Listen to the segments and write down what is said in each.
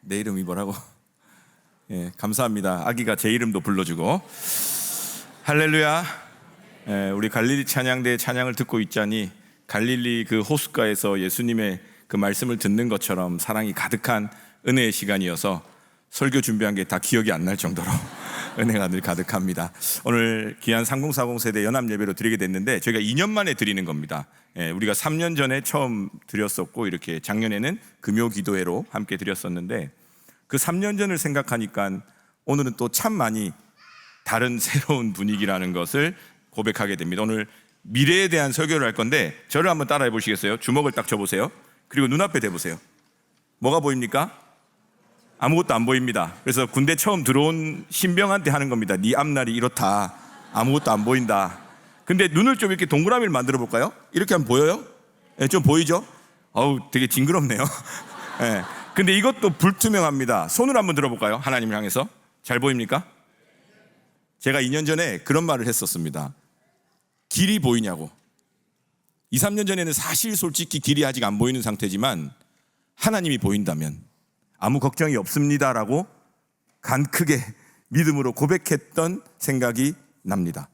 내 이름이 뭐라고? 예, 감사합니다. 아기가 제 이름도 불러주고. 할렐루야. 예, 우리 갈릴리 찬양대의 찬양을 듣고 있자니 갈릴리 그 호숫가에서 예수님의 그 말씀을 듣는 것처럼 사랑이 가득한 은혜의 시간이어서 설교 준비한 게 다 기억이 안 날 정도로 은혜가 늘 가득합니다. 오늘 귀한 3040 세대 연합 예배로 드리게 됐는데 저희가 2년 만에 드리는 겁니다. 예, 우리가 3년 전에 처음 드렸었고 이렇게 작년에는 금요 기도회로 함께 드렸었는데 그 3년 전을 생각하니까 오늘은 또 참 많이 다른 새로운 분위기라는 것을 고백하게 됩니다. 오늘 미래에 대한 설교를 할 건데 저를 한번 따라해 보시겠어요? 주먹을 딱 쳐보세요. 그리고 눈앞에 대보세요. 뭐가 보입니까? 아무것도 안 보입니다. 그래서 군대 처음 들어온 신병한테 하는 겁니다. 네 앞날이 이렇다. 아무것도 안 보인다. 근데 눈을 좀 이렇게 동그라미를 만들어 볼까요? 이렇게 하면 보여요? 네, 좀 보이죠? 어우, 되게 징그럽네요. 네. 근데 이것도 불투명합니다. 손을 한번 들어볼까요? 하나님을 향해서. 잘 보입니까? 제가 2년 전에 그런 말을 했었습니다. 길이 보이냐고. 2, 3년 전에는 사실 솔직히 길이 아직 안 보이는 상태지만 하나님이 보인다면 아무 걱정이 없습니다라고 간 크게 믿음으로 고백했던 생각이 납니다.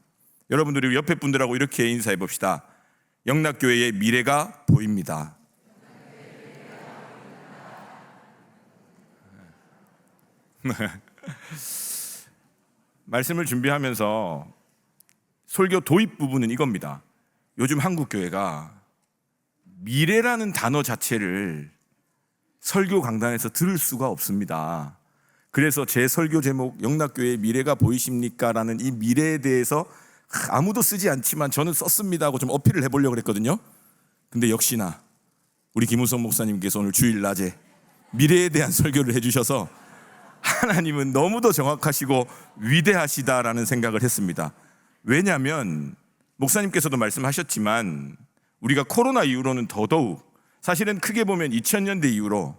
여러분들이 옆에 분들하고 이렇게 인사해 봅시다. 영락교회의 미래가 보입니다. 말씀을 준비하면서 설교 도입 부분은 이겁니다. 요즘 한국 교회가 미래라는 단어 자체를 설교 강단에서 들을 수가 없습니다. 그래서 제 설교 제목 영락교회의 미래가 보이십니까? 라는 이 미래에 대해서 아무도 쓰지 않지만 저는 썼습니다 하고 좀 어필을 해보려고 했거든요. 근데 역시나 우리 김우성 목사님께서 오늘 주일 낮에 미래에 대한 설교를 해주셔서 하나님은 너무도 정확하시고 위대하시다라는 생각을 했습니다. 왜냐하면 목사님께서도 말씀하셨지만 우리가 코로나 이후로는 더더욱 사실은 크게 보면 2000년대 이후로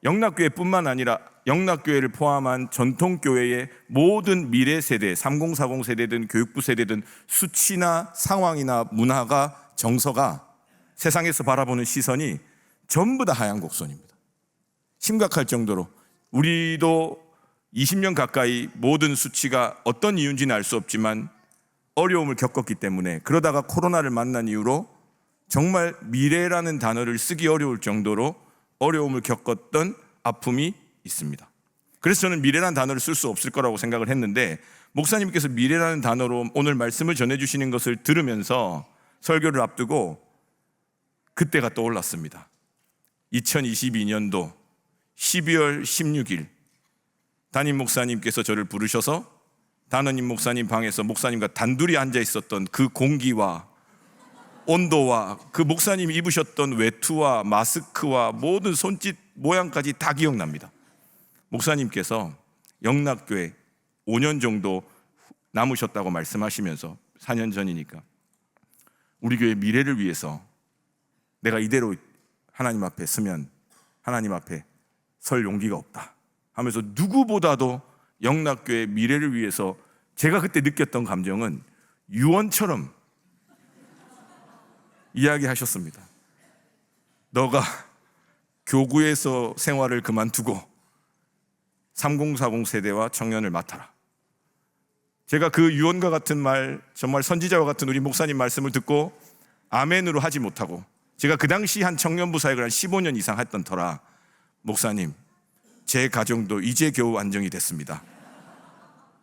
영락교회뿐만 아니라 영락교회를 포함한 전통교회의 모든 미래 세대, 3040 세대든 교육부 세대든 수치나 상황이나 문화가 정서가 세상에서 바라보는 시선이 전부 다 하얀 곡선입니다. 심각할 정도로 우리도 20년 가까이 모든 수치가 어떤 이유인지는 알 수 없지만 어려움을 겪었기 때문에 그러다가 코로나를 만난 이후로 정말 미래라는 단어를 쓰기 어려울 정도로 어려움을 겪었던 아픔이 있습니다. 그래서 저는 미래라는 단어를 쓸 수 없을 거라고 생각을 했는데 목사님께서 미래라는 단어로 오늘 말씀을 전해주시는 것을 들으면서 설교를 앞두고 그때가 떠올랐습니다. 2022년도 12월 16일 담임 목사님께서 저를 부르셔서 단원님 목사님 방에서 목사님과 단둘이 앉아 있었던 그 공기와 온도와 그 목사님이 입으셨던 외투와 마스크와 모든 손짓 모양까지 다 기억납니다. 목사님께서 영락교회 5년 정도 남으셨다고 말씀하시면서 4년 전이니까 우리 교회 미래를 위해서 내가 이대로 하나님 앞에 서면 하나님 앞에 설 용기가 없다 하면서 누구보다도 영락교회 미래를 위해서 제가 그때 느꼈던 감정은 유언처럼 이야기하셨습니다. 너가 교구에서 생활을 그만두고 3040 세대와 청년을 맡아라. 제가 그 유언과 같은 말, 정말 선지자와 같은 우리 목사님 말씀을 듣고 아멘으로 하지 못하고 제가 그 당시 한 청년부 사역을 한 15년 이상 했던 터라 목사님, 제 가정도 이제 겨우 안정이 됐습니다.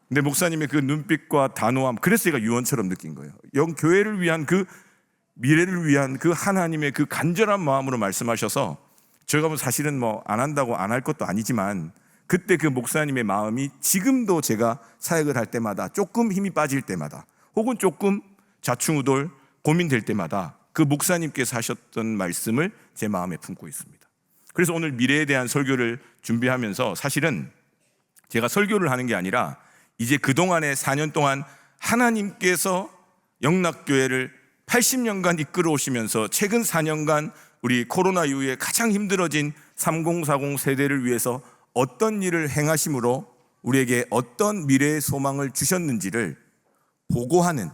근데 목사님의 그 눈빛과 단호함, 그래서 제가 유언처럼 느낀 거예요. 교회를 위한 그 미래를 위한 그 하나님의 그 간절한 마음으로 말씀하셔서 제가 뭐 사실은 뭐 안 한다고 안 할 것도 아니지만 그때 그 목사님의 마음이 지금도 제가 사역을 할 때마다 조금 힘이 빠질 때마다 혹은 조금 좌충우돌 고민될 때마다 그 목사님께서 하셨던 말씀을 제 마음에 품고 있습니다. 그래서 오늘 미래에 대한 설교를 준비하면서 사실은 제가 설교를 하는 게 아니라 이제 그동안의 4년 동안 하나님께서 영락교회를 80년간 이끌어 오시면서 최근 4년간 우리 코로나 이후에 가장 힘들어진 3040 세대를 위해서 어떤 일을 행하심으로 우리에게 어떤 미래의 소망을 주셨는지를 보고하는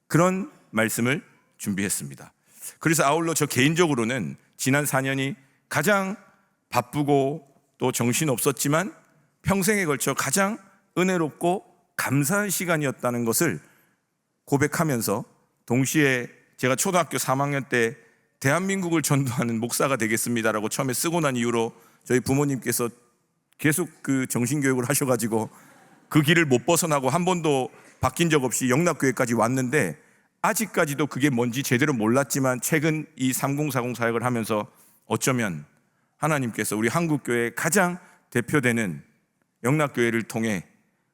그런 말씀을 준비했습니다. 그래서 아울러 저 개인적으로는 지난 4년이 가장 바쁘고 또 정신없었지만 평생에 걸쳐 가장 은혜롭고 감사한 시간이었다는 것을 고백하면서, 동시에 제가 초등학교 3학년 때 대한민국을 전도하는 목사가 되겠습니다라고 처음에 쓰고 난 이후로 저희 부모님께서 계속 그 정신교육을 하셔가지고 그 길을 못 벗어나고 한 번도 바뀐 적 없이 영락교회까지 왔는데, 아직까지도 그게 뭔지 제대로 몰랐지만 최근 이 3040 사역을 하면서 어쩌면 하나님께서 우리 한국교회의 가장 대표되는 영락교회를 통해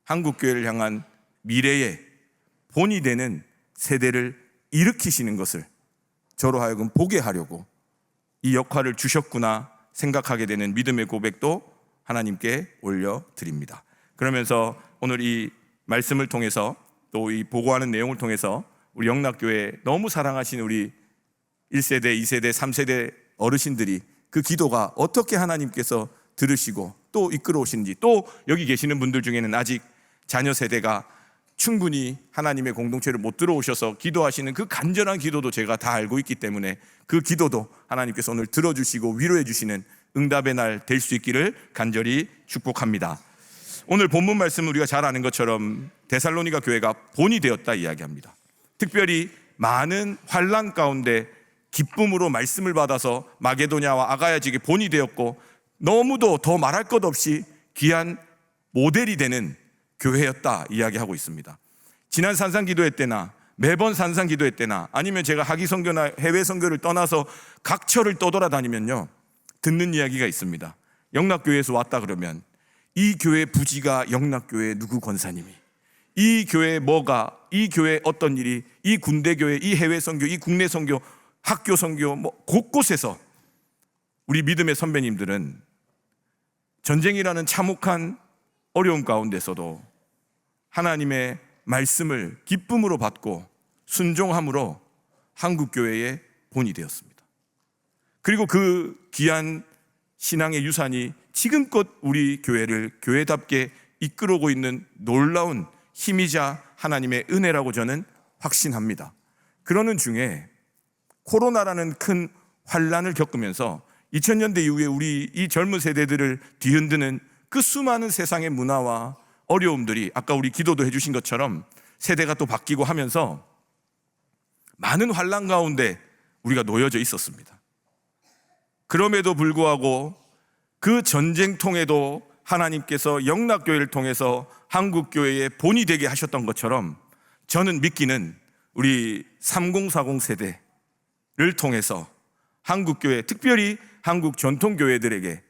한국교회를 향한 미래의 본이 되는 세대를 일으키시는 것을 저로 하여금 보게 하려고 이 역할을 주셨구나 생각하게 되는 믿음의 고백도 하나님께 올려드립니다. 그러면서 오늘 이 말씀을 통해서, 또 이 보고하는 내용을 통해서 우리 영락교회 너무 사랑하시는 우리 1세대, 2세대, 3세대 어르신들이 그 기도가 어떻게 하나님께서 들으시고 또 이끌어 오시는지, 또 여기 계시는 분들 중에는 아직 자녀 세대가 충분히 하나님의 공동체를 못 들어오셔서 기도하시는 그 간절한 기도도 제가 다 알고 있기 때문에 그 기도도 하나님께서 오늘 들어주시고 위로해 주시는 응답의 날 될 수 있기를 간절히 축복합니다. 오늘 본문 말씀은 우리가 잘 아는 것처럼 데살로니가 교회가 본이 되었다 이야기합니다. 특별히 많은 환난 가운데 기쁨으로 말씀을 받아서 마게도냐와 아가야 지역에 본이 되었고, 너무도 더 말할 것 없이 귀한 모델이 되는 교회였다 이야기하고 있습니다. 지난 산상기도회 때나 매번 산상기도회 때나 아니면 제가 학위 선교나 해외 선교를 떠나서 각 처를 떠돌아다니면요, 듣는 이야기가 있습니다. 영락교회에서 왔다 그러면 이 교회 부지가 영락교회 누구 권사님이, 이 교회 뭐가, 이 교회 어떤 일이, 이 군대교회, 이 해외 선교, 이 국내 선교, 학교 선교, 곳곳에서 우리 믿음의 선배님들은 전쟁이라는 참혹한 어려움 가운데서도 하나님의 말씀을 기쁨으로 받고 순종함으로 한국교회의 본이 되었습니다. 그리고 그 귀한 신앙의 유산이 지금껏 우리 교회를 교회답게 이끌어오고 있는 놀라운 힘이자 하나님의 은혜라고 저는 확신합니다. 그러는 중에 코로나라는 큰 환난을 겪으면서 2000년대 이후에 우리 이 젊은 세대들을 뒤흔드는 그 수많은 세상의 문화와 어려움들이, 아까 우리 기도도 해주신 것처럼 세대가 또 바뀌고 하면서 많은 환난 가운데 우리가 놓여져 있었습니다. 그럼에도 불구하고 그 전쟁통에도 하나님께서 영락교회를 통해서 한국교회의 본이 되게 하셨던 것처럼, 저는 믿기는 우리 3040 세대를 통해서 한국교회, 특별히 한국 전통교회들에게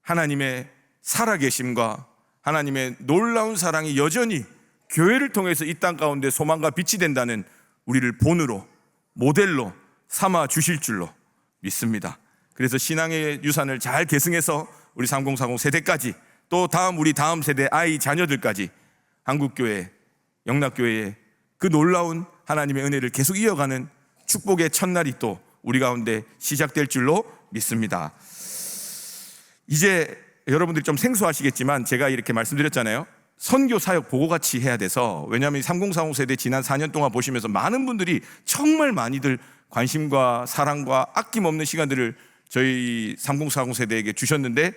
하나님의 살아계심과 하나님의 놀라운 사랑이 여전히 교회를 통해서 이 땅 가운데 소망과 빛이 된다는 우리를 본으로, 모델로 삼아 주실 줄로 믿습니다. 그래서 신앙의 유산을 잘 계승해서 우리 3040 세대까지, 또 우리 다음 세대 아이 자녀들까지 한국교회, 영락교회의 그 놀라운 하나님의 은혜를 계속 이어가는 축복의 첫날이 또 우리 가운데 시작될 줄로 믿습니다. 이제 여러분들이 좀 생소하시겠지만 제가 이렇게 말씀드렸잖아요. 선교 사역 보고같이 해야 돼서, 왜냐하면 3040 세대 지난 4년 동안 보시면서 많은 분들이 정말 많이들 관심과 사랑과 아낌없는 시간들을 저희 3040 세대에게 주셨는데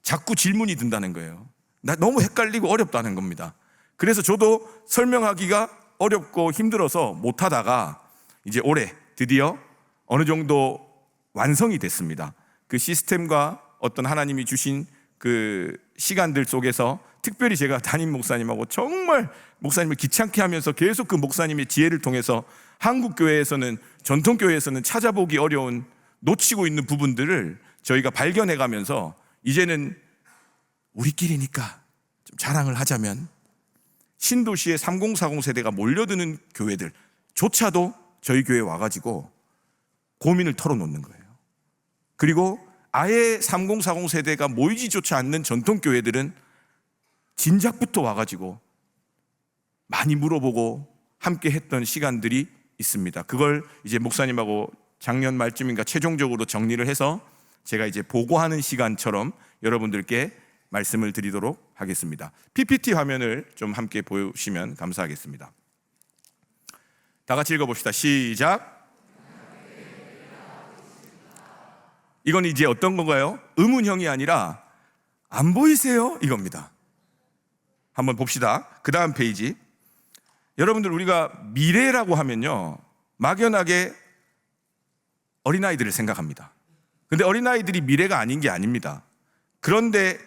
자꾸 질문이 든다는 거예요. 나 너무 헷갈리고 어렵다는 겁니다. 그래서 저도 설명하기가 어렵고 힘들어서 못하다가 이제 올해 드디어 어느 정도 완성이 됐습니다. 그 시스템과 어떤 하나님이 주신 그 시간들 속에서 특별히 제가 담임 목사님하고 정말 목사님을 귀찮게 하면서 계속 그 목사님의 지혜를 통해서 한국교회에서는, 전통교회에서는 찾아보기 어려운, 놓치고 있는 부분들을 저희가 발견해 가면서 이제는 우리끼리니까 좀 자랑을 하자면 신도시의 3040 세대가 몰려드는 교회들조차도 저희 교회에 와가지고 고민을 털어놓는 거예요. 그리고 아예 3040 세대가 모이지조차 않는 전통교회들은 진작부터 와가지고 많이 물어보고 함께 했던 시간들이 있습니다. 그걸 이제 목사님하고 작년 말쯤인가 최종적으로 정리를 해서 제가 이제 보고하는 시간처럼 여러분들께 말씀을 드리도록 하겠습니다. PPT 화면을 좀 함께 보시면 감사하겠습니다. 다 같이 읽어봅시다. 시작. 이건 이제 어떤 건가요? 의문형이 아니라 안 보이세요? 이겁니다. 한번 봅시다. 그 다음 페이지. 여러분들, 우리가 미래라고 하면요, 막연하게 어린아이들을 생각합니다. 근데 어린아이들이 미래가 아닌 게 아닙니다. 그런데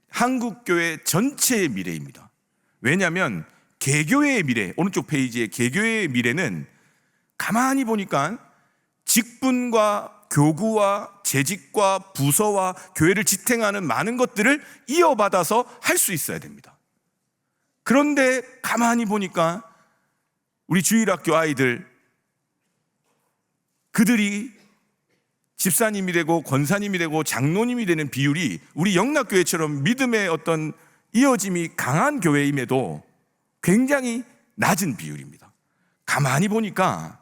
한국교회 전체의 미래입니다. 왜냐하면 개교회의 미래, 오른쪽 페이지에 개교회의 미래는 가만히 보니까 직분과 교구와 재직과 부서와 교회를 지탱하는 많은 것들을 이어받아서 할 수 있어야 됩니다. 그런데 가만히 보니까 우리 주일학교 아이들, 그들이 집사님이 되고 권사님이 되고 장로님이 되는 비율이 우리 영락교회처럼 믿음의 어떤 이어짐이 강한 교회임에도 굉장히 낮은 비율입니다. 가만히 보니까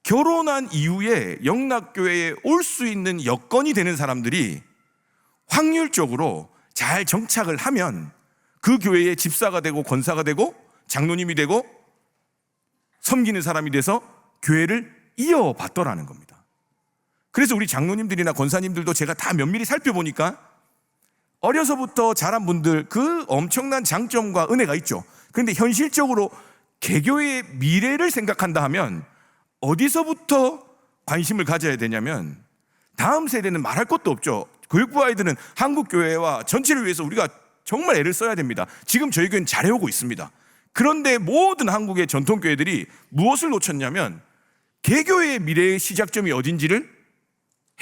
결혼한 이후에 영락교회에 올 수 있는 여건이 되는 사람들이 확률적으로 잘 정착을 하면 그 교회의 집사가 되고 권사가 되고 장로님이 되고 섬기는 사람이 돼서 교회를 이어받더라는 겁니다. 그래서 우리 장로님들이나 권사님들도 제가 다 면밀히 살펴보니까 어려서부터 자란 분들 그 엄청난 장점과 은혜가 있죠. 그런데 현실적으로 개교의 미래를 생각한다 하면 어디서부터 관심을 가져야 되냐면, 다음 세대는 말할 것도 없죠. 교육부 아이들은 한국교회와 전체를 위해서 우리가 정말 애를 써야 됩니다. 지금 저희 교회는 잘해오고 있습니다. 그런데 모든 한국의 전통교회들이 무엇을 놓쳤냐면 개교의 미래의 시작점이 어딘지를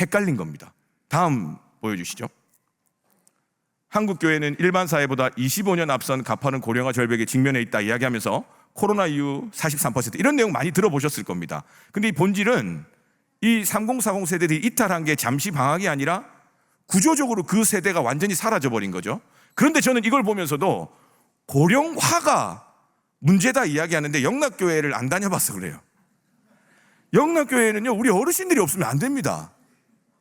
헷갈린 겁니다. 다음 보여주시죠. 한국교회는 일반 사회보다 25년 앞선 가파른 고령화 절벽에 직면해 있다 이야기하면서 코로나 이후 43% 이런 내용 많이 들어보셨을 겁니다. 근데 이 본질은 이 3040 세대들이 이탈한 게 잠시 방학이 아니라 구조적으로 그 세대가 완전히 사라져버린 거죠. 그런데 저는 이걸 보면서도 고령화가 문제다 이야기하는데 영락교회를 안 다녀봐서 그래요. 영락교회는요, 우리 어르신들이 없으면 안 됩니다.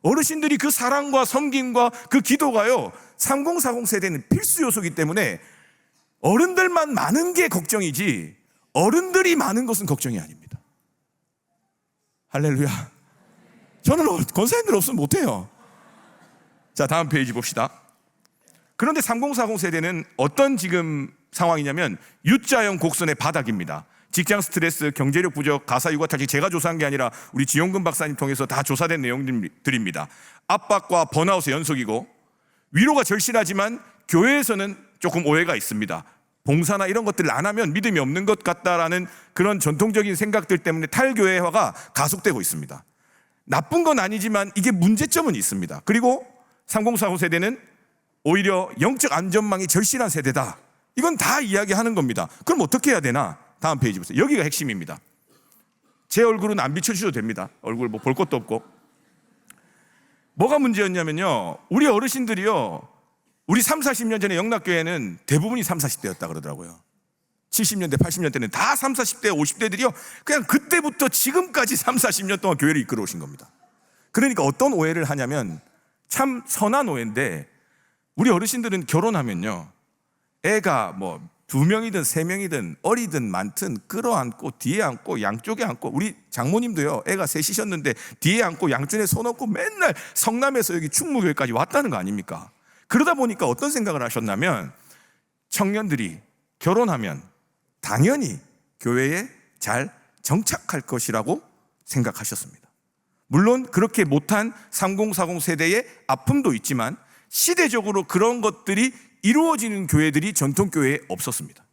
어르신들이 그 사랑과 섬김과 그 기도가요, 3040 세대는 필수 요소이기 때문에 어른들만 많은 게 걱정이지 어른들이 많은 것은 걱정이 아닙니다. 할렐루야. 저는 권사님들 없으면 못해요. 자, 다음 페이지 봅시다. 그런데 3040 세대는 어떤 지금 상황이냐면 U자형 곡선의 바닥입니다. 직장 스트레스, 경제력 부족, 가사 육아 탈취, 제가 조사한 게 아니라 우리 지용근 박사님 통해서 다 조사된 내용들입니다. 압박과 번아웃의 연속이고, 위로가 절실하지만 교회에서는 조금 오해가 있습니다. 봉사나 이런 것들을 안 하면 믿음이 없는 것 같다라는 그런 전통적인 생각들 때문에 탈교회화가 가속되고 있습니다. 나쁜 건 아니지만 이게 문제점은 있습니다. 그리고 3040 세대는 오히려 영적 안전망이 절실한 세대다. 이건 다 이야기하는 겁니다. 그럼 어떻게 해야 되나? 다음 페이지 보세요. 여기가 핵심입니다. 제 얼굴은 안 비춰주셔도 됩니다. 얼굴 뭐 볼 것도 없고. 뭐가 문제였냐면요, 우리 어르신들이요, 우리 30, 40년 전에 영락교회는 대부분이 30, 40대였다 그러더라고요. 70년대, 80년대는 다 30, 40대, 50대들이요 그냥 그때부터 지금까지 30, 40년 동안 교회를 이끌어 오신 겁니다. 그러니까 어떤 오해를 하냐면 참 선한 오해인데, 우리 어르신들은 결혼하면요, 애가 뭐 2명이든 3명이든 어리든 많든 끌어안고 뒤에 안고 양쪽에 안고, 우리 장모님도요, 애가 셋이셨는데 뒤에 안고 양쪽에 손 얹고 맨날 성남에서 여기 충무교회까지 왔다는 거 아닙니까? 그러다 보니까 어떤 생각을 하셨냐면 청년들이 결혼하면 당연히 교회에 잘 정착할 것이라고 생각하셨습니다. 물론 그렇게 못한 3040 세대의 아픔도 있지만 시대적으로 그런 것들이 이루어지는 교회들이 전통교회에 없었습니다.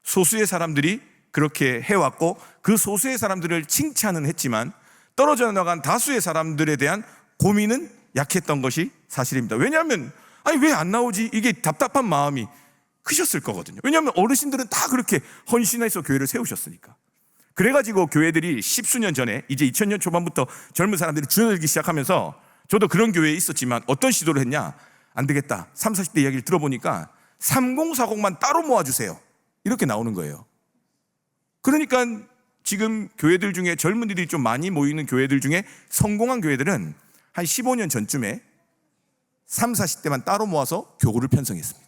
소수의 사람들이 그렇게 해왔고 그 소수의 사람들을 칭찬은 했지만 떨어져 나간 다수의 사람들에 대한 고민은 약했던 것이 사실입니다. 왜냐하면 왜 안 나오지? 이게 답답한 마음이 크셨을 거거든요. 왜냐하면 어르신들은 다 그렇게 헌신해서 교회를 세우셨으니까. 그래가지고 교회들이 10수년 전에, 이제 2000년 초반부터 젊은 사람들이 줄어들기 시작하면서, 저도 그런 교회에 있었지만 어떤 시도를 했냐, 안 되겠다, 30, 40대 이야기를 들어보니까 3040만 따로 모아주세요, 이렇게 나오는 거예요. 그러니까 지금 교회들 중에 젊은이들이 좀 많이 모이는 교회들 중에 성공한 교회들은 한 15년 전쯤에 30, 40대만 따로 모아서 교구를 편성했습니다.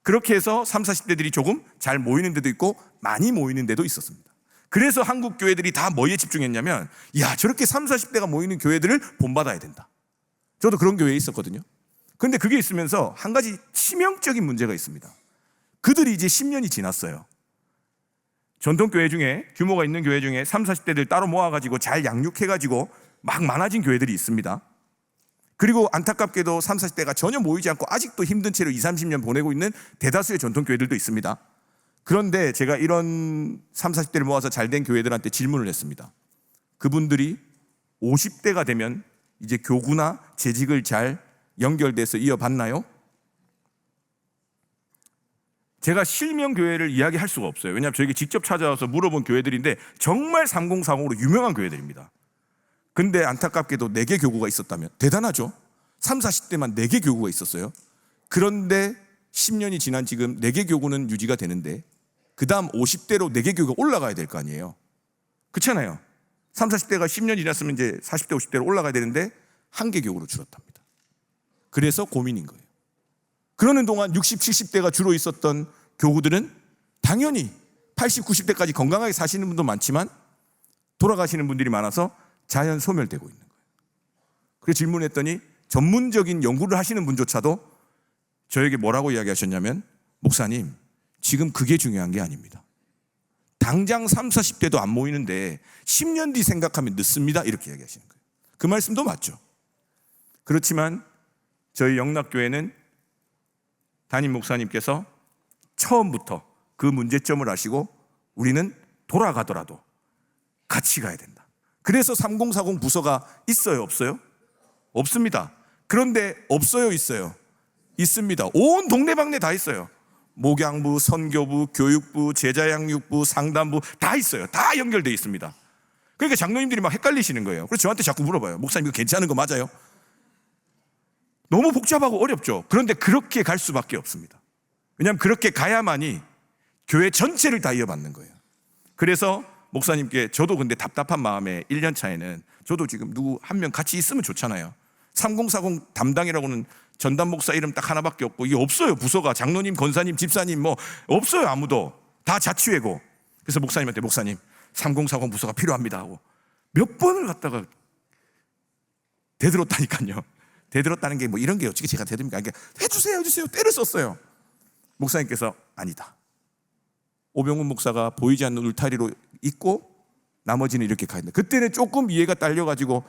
그렇게 해서 30, 40대들이 조금 잘 모이는 데도 있고 많이 모이는 데도 있었습니다. 그래서 한국 교회들이 다 뭐에 집중했냐면, 야, 저렇게 30, 40대가 모이는 교회들을 본받아야 된다. 저도 그런 교회에 있었거든요. 그런데 그게 있으면서 한 가지 치명적인 문제가 있습니다. 그들이 이제 10년이 지났어요. 전통교회 중에, 규모가 있는 교회 중에 30, 40대들 따로 모아가지고 잘 양육해가지고 막 많아진 교회들이 있습니다. 그리고 안타깝게도 30, 40대가 전혀 모이지 않고 아직도 힘든 채로 20, 30년 보내고 있는 대다수의 전통교회들도 있습니다. 그런데 제가 이런 30, 40대를 모아서 잘된 교회들한테 질문을 했습니다. 그분들이 50대가 되면 이제 교구나 재직을 잘 연결돼서 이어받나요? 제가 실명 교회를 이야기할 수가 없어요. 왜냐하면 저에게 직접 찾아와서 물어본 교회들인데 정말 3040으로 유명한 교회들입니다. 근데 안타깝게도 4개 교구가 있었다면 대단하죠. 30, 40대만 4개 교구가 있었어요. 그런데 10년이 지난 지금 4개 교구는 유지가 되는데 그 다음 50대로 4개 교구가 올라가야 될 거 아니에요. 그렇잖아요. 30, 40대가 10년 지났으면 이제 40대, 50대로 올라가야 되는데 1개 교구로 줄었답니다. 그래서 고민인 거예요. 그러는 동안 60, 70대가 주로 있었던 교구들은 당연히 80, 90대까지 건강하게 사시는 분도 많지만 돌아가시는 분들이 많아서 자연 소멸되고 있는 거예요. 그래서 질문했더니 전문적인 연구를 하시는 분조차도 저에게 뭐라고 이야기하셨냐면, 목사님, 지금 그게 중요한 게 아닙니다. 당장 30, 40대도 안 모이는데 10년 뒤 생각하면 늦습니다. 이렇게 이야기하시는 거예요. 그 말씀도 맞죠. 그렇지만 저희 영락교회는 담임 목사님께서 처음부터 그 문제점을 아시고 우리는 돌아가더라도 같이 가야 된다. 그래서 3040 부서가 있어요, 없어요? 없습니다. 그런데 없어요, 있어요? 있습니다. 온 동네방네 다 있어요. 목양부, 선교부, 교육부, 제자양육부, 상담부 다 있어요. 다 연결되어 있습니다. 그러니까 장로님들이 막 헷갈리시는 거예요. 그래서 저한테 자꾸 물어봐요. 목사님 이거 괜찮은 거 맞아요? 너무 복잡하고 어렵죠. 그런데 그렇게 갈 수밖에 없습니다. 왜냐하면 그렇게 가야만이 교회 전체를 다 이어받는 거예요. 그래서 목사님께 저도 근데 답답한 마음에 1년 차에는 저도 지금 누구 한 명 같이 있으면 좋잖아요. 3040 담당이라고는 전담 목사 이름 딱 하나밖에 없고 이게 없어요. 부서가 장로님, 권사님, 집사님 뭐 없어요. 아무도. 다 자치회고. 그래서 목사님한테 목사님 3040 부서가 필요합니다 하고 몇 번을 갖다가 대들었다니까요. 대들었다는 게 뭐 이런 게 어떻게 제가 대듭니까? 그러니까 해주세요 때를 썼어요. 목사님께서 아니다. 오병훈 목사가 보이지 않는 울타리로 있고 나머지는 이렇게 가 있는데, 그때는 조금 이해가 딸려가지고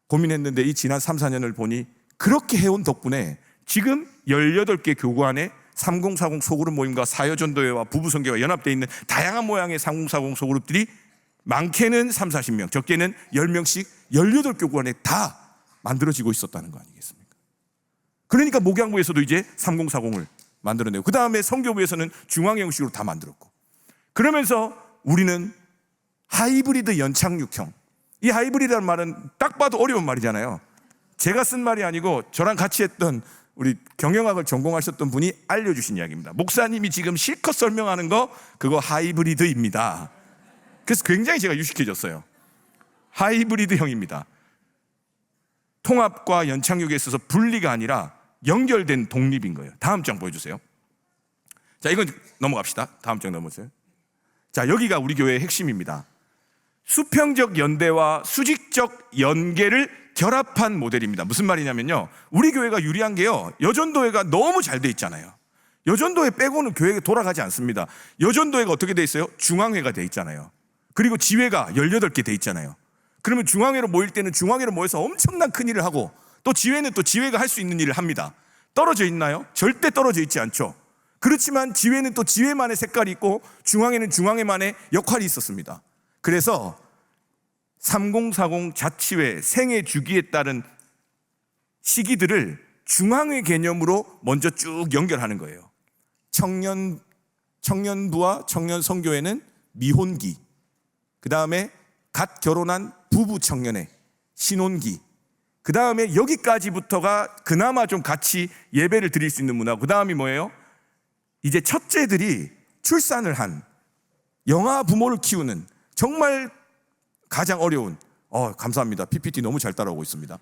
고민했는데 이 지난 3, 4년을 보니 그렇게 해온 덕분에 지금 18개 교구 안에 3040 소그룹 모임과 사여전도회와 부부선교가 연합되어 있는 다양한 모양의 3040 소그룹들이 많게는 3, 40명, 적게는 10명씩 18교구 안에 다 만들어지고 있었다는 거 아니겠습니까? 그러니까 목양부에서도 이제 3040을 만들어내고 그 다음에 선교부에서는 중앙 형식으로 다 만들었고, 그러면서 우리는 하이브리드 연착륙형, 이 하이브리드라는 말은 딱 봐도 어려운 말이잖아요. 제가 쓴 말이 아니고 저랑 같이 했던 우리 경영학을 전공하셨던 분이 알려주신 이야기입니다. 목사님이 지금 실컷 설명하는 거 그거 하이브리드입니다. 그래서 굉장히 제가 유식해졌어요. 하이브리드형입니다. 통합과 연착륙에 있어서 분리가 아니라 연결된 독립인 거예요. 다음 장 보여주세요. 자, 이건 넘어갑시다. 다음 장 넘어오세요. 자, 여기가 우리 교회의 핵심입니다. 수평적 연대와 수직적 연계를 결합한 모델입니다. 무슨 말이냐면요, 우리 교회가 유리한 게요, 여전도회가 너무 잘 돼 있잖아요. 여전도회 빼고는 교회가 돌아가지 않습니다. 여전도회가 어떻게 돼 있어요? 중앙회가 돼 있잖아요. 그리고 지회가 18개 돼 있잖아요. 그러면 중앙회로 모일 때는 중앙회로 모여서 엄청난 큰 일을 하고, 또 지회는 또 지회가 할 수 있는 일을 합니다. 떨어져 있나요? 절대 떨어져 있지 않죠. 그렇지만 지회는 또 지회만의 색깔이 있고 중앙회는 중앙회만의 역할이 있었습니다. 그래서 3040 자치회 생애 주기에 따른 시기들을 중앙회 개념으로 먼저 쭉 연결하는 거예요. 청년부와 청년 선교회는 미혼기, 그 다음에 갓 결혼한 부부 청년회 신혼기, 그 다음에 여기까지부터가 그나마 좀 같이 예배를 드릴 수 있는 문화. 그 다음이 뭐예요? 이제 첫째들이 출산을 한 영아 부모를 키우는 정말 가장 어려운, 감사합니다. PPT 너무 잘 따라오고 있습니다.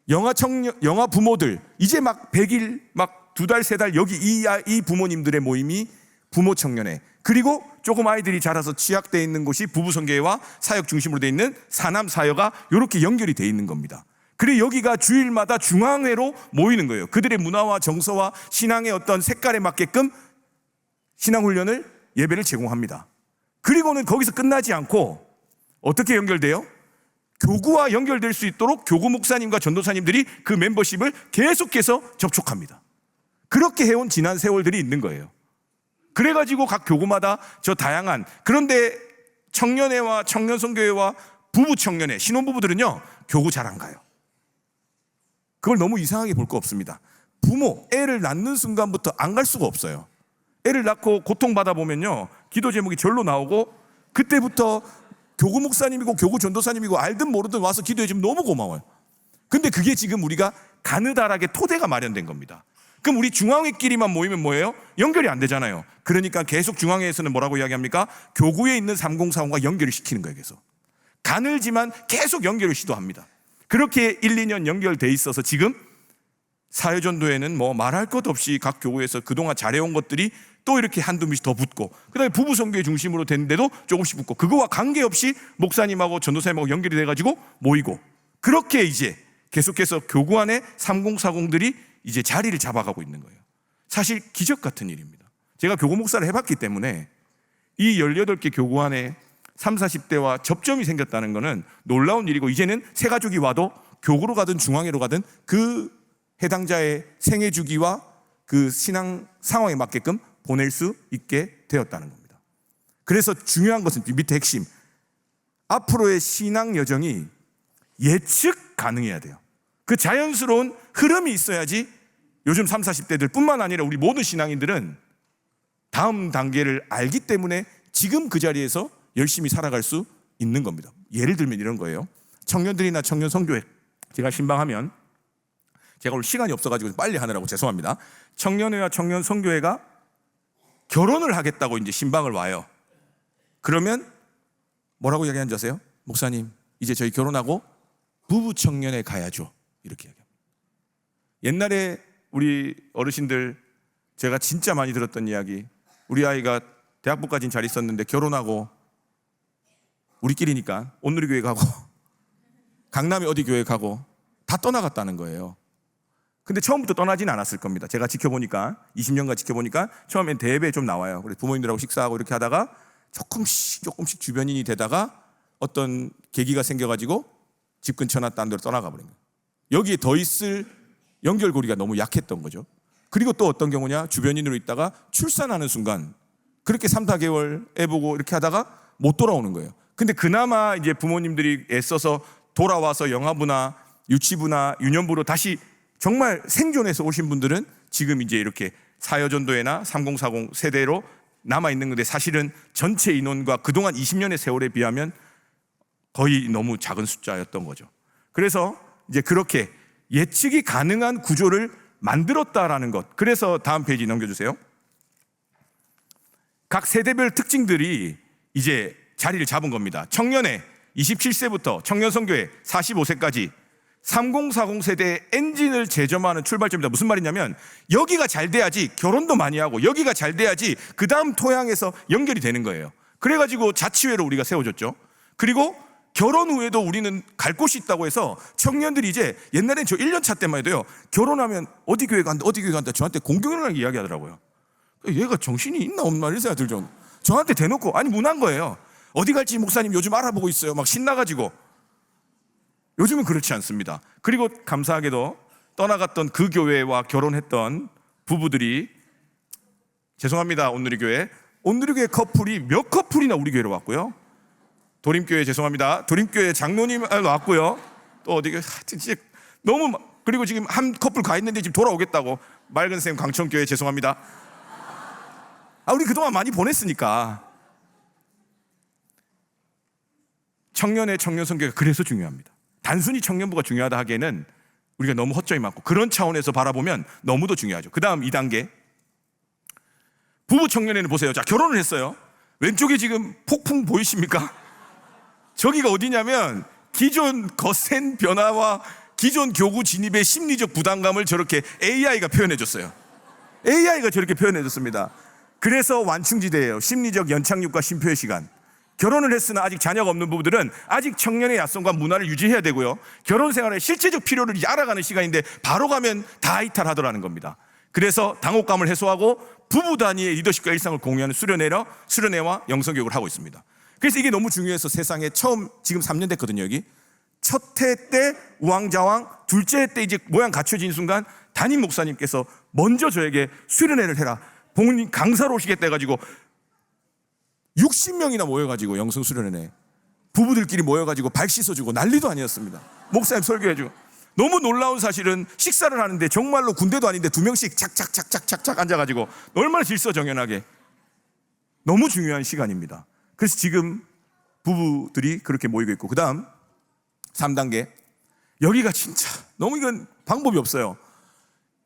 영아 부모들, 이제 막 100일, 막 2달, 3달, 여기 이 부모님들의 모임이 부모 청년회. 그리고 조금 아이들이 자라서 취약되어 있는 곳이 부부성교회와 사역 중심으로 되어 있는 사남사여가 이렇게 연결이 되어 있는 겁니다. 그리고 여기가 주일마다 중앙회로 모이는 거예요. 그들의 문화와 정서와 신앙의 어떤 색깔에 맞게끔 신앙훈련을, 예배를 제공합니다. 그리고는 거기서 끝나지 않고 어떻게 연결돼요? 교구와 연결될 수 있도록 교구 목사님과 전도사님들이 그 멤버십을 계속해서 접촉합니다. 그렇게 해온 지난 세월들이 있는 거예요. 그래가지고 각 교구마다 저 다양한, 그런데 청년회와 청년선교회와 부부청년회, 신혼부부들은요 교구 잘 안 가요. 그걸 너무 이상하게 볼 거 없습니다. 부모, 애를 낳는 순간부터 안 갈 수가 없어요. 애를 낳고 고통받아 보면요 기도 제목이 절로 나오고, 그때부터 교구 목사님이고 교구 전도사님이고 알든 모르든 와서 기도해 주면 너무 고마워요. 근데 그게 지금 우리가 가느다랗게 토대가 마련된 겁니다. 그럼 우리 중앙회끼리만 모이면 뭐예요? 연결이 안 되잖아요. 그러니까 계속 중앙회에서는 뭐라고 이야기합니까? 교구에 있는 3040과 연결을 시키는 거예요. 계속 가늘지만 계속 연결을 시도합니다. 그렇게 1, 2년 연결돼 있어서 지금 사회전도에는 뭐 말할 것 없이 각 교구에서 그동안 잘해온 것들이 또 이렇게 한두 미씩 더 붙고, 그 다음에 부부선교회 중심으로 됐는데도 조금씩 붙고, 그거와 관계없이 목사님하고 전도사님하고 연결이 돼가지고 모이고, 그렇게 이제 계속해서 교구 안에 3040들이 이제 자리를 잡아가고 있는 거예요. 사실 기적 같은 일입니다. 제가 교구 목사를 해봤기 때문에 이 18개 교구 안에 30, 40대와 접점이 생겼다는 것은 놀라운 일이고, 이제는 새 가족이 와도 교구로 가든 중앙회로 가든 그 해당자의 생애 주기와 그 신앙 상황에 맞게끔 보낼 수 있게 되었다는 겁니다. 그래서 중요한 것은 밑에 핵심, 앞으로의 신앙 여정이 예측 가능해야 돼요. 그 자연스러운 흐름이 있어야지 요즘 30, 40대들 뿐만 아니라 우리 모든 신앙인들은 다음 단계를 알기 때문에 지금 그 자리에서 열심히 살아갈 수 있는 겁니다. 예를 들면 이런 거예요. 청년들이나 청년 선교회, 제가 신방하면, 제가 오늘 시간이 없어가지고 빨리 하느라고 죄송합니다. 청년회와 청년 선교회가 결혼을 하겠다고 이제 신방을 와요. 그러면 뭐라고 이야기하는 줄 아세요? 목사님, 이제 저희 결혼하고 부부 청년회 가야죠. 이렇게 이야기합니다. 옛날에 우리 어르신들 제가 진짜 많이 들었던 이야기, 우리 아이가 대학부까지는 잘 있었는데 결혼하고 우리끼리니까 온누리교회 가고 강남에 어디 교회 가고 다 떠나갔다는 거예요. 근데 처음부터 떠나진 않았을 겁니다. 제가 지켜보니까 20년간 지켜보니까 처음엔 대회에 좀 나와요. 그래서 부모님들하고 식사하고 이렇게 하다가 조금씩 주변인이 되다가 어떤 계기가 생겨가지고 집 근처나 딴 데로 떠나가 버린 거예요. 여기에 더 있을 연결고리가 너무 약했던 거죠. 그리고 또 어떤 경우냐, 주변인으로 있다가 출산하는 순간 그렇게 3, 4개월 애 보고 이렇게 하다가 못 돌아오는 거예요. 근데 그나마 이제 부모님들이 애써서 돌아와서 영아부나 유치부나 유년부로 다시 정말 생존해서 오신 분들은 지금 이제 이렇게 사여전도회나 3040 세대로 남아있는 건데, 사실은 전체 인원과 그동안 20년의 세월에 비하면 거의 너무 작은 숫자였던 거죠. 그래서 이제 그렇게 예측이 가능한 구조를 만들었다라는 것. 그래서 다음 페이지 넘겨주세요. 각 세대별 특징들이 이제 자리를 잡은 겁니다. 청년회 27세부터 청년선교회 45세까지 3040 세대의 엔진을 재점하는 출발점입니다. 무슨 말이냐면 여기가 잘 돼야지 결혼도 많이 하고, 여기가 잘 돼야지 그 다음 토양에서 연결이 되는 거예요. 그래가지고 자치회로 우리가 세워졌죠. 그리고 결혼 후에도 우리는 갈 곳이 있다고 해서 청년들이 이제, 옛날엔 저 1년차 때만 해도요, 결혼하면 어디 교회 간다 어디 교회 간다 저한테 공경이라는 이야기 하더라고요. 얘가 정신이 있나 없나 이런 생각 들죠. 저한테 대놓고, 아니 문한 거예요. 어디 갈지 목사님 요즘 알아보고 있어요. 막 신나가지고. 요즘은 그렇지 않습니다. 그리고 감사하게도 떠나갔던 그 교회와 결혼했던 부부들이, 죄송합니다 온누리교회 커플이 몇 커플이나 우리 교회로 왔고요. 도림교회 죄송합니다. 도림교회 장로님 왔고요. 또 어디 진짜 너무, 그리고 지금 한 커플 가 있는데 지금 돌아오겠다고 맑은샘 광천교회 죄송합니다. 우리 그동안 많이 보냈으니까. 청년의 청년선교가 그래서 중요합니다. 단순히 청년부가 중요하다 하기에는 우리가 너무 허점이 많고, 그런 차원에서 바라보면 너무도 중요하죠. 그 다음 2단계 부부 청년회는 보세요. 자, 결혼을 했어요. 왼쪽에 지금 폭풍 보이십니까? 저기가 어디냐면 기존 거센 변화와 기존 교구 진입의 심리적 부담감을 저렇게 AI가 표현해 줬어요. AI가 저렇게 표현해 줬습니다. 그래서 완충지대예요. 심리적 연착륙과 쉼표의 시간. 결혼을 했으나 아직 자녀가 없는 부부들은 아직 청년의 야성과 문화를 유지해야 되고요, 결혼 생활의 실제적 필요를 이제 알아가는 시간인데 바로 가면 다 이탈하더라는 겁니다. 그래서 당혹감을 해소하고 부부 단위의 리더십과 일상을 공유하는 수련회와 영성교육을 하고 있습니다. 그래서 이게 너무 중요해서 세상에 처음, 지금 3년 됐거든요. 여기 첫 해 때 우왕좌왕, 둘째 해 때 이제 모양 갖춰진 순간 담임 목사님께서 먼저 저에게 수련회를 해라, 부모님 강사로 오시겠다 해가지고 60명이나 모여가지고 영성 수련회에 부부들끼리 모여가지고 발 씻어주고 난리도 아니었습니다. 목사님 설교해주고. 너무 놀라운 사실은 식사를 하는데 정말로 군대도 아닌데 2명씩 착착착착착착 앉아가지고 얼마나 질서정연하게. 너무 중요한 시간입니다. 그래서 지금 부부들이 그렇게 모이고 있고, 그 다음 3단계, 여기가 진짜 너무, 이건 방법이 없어요.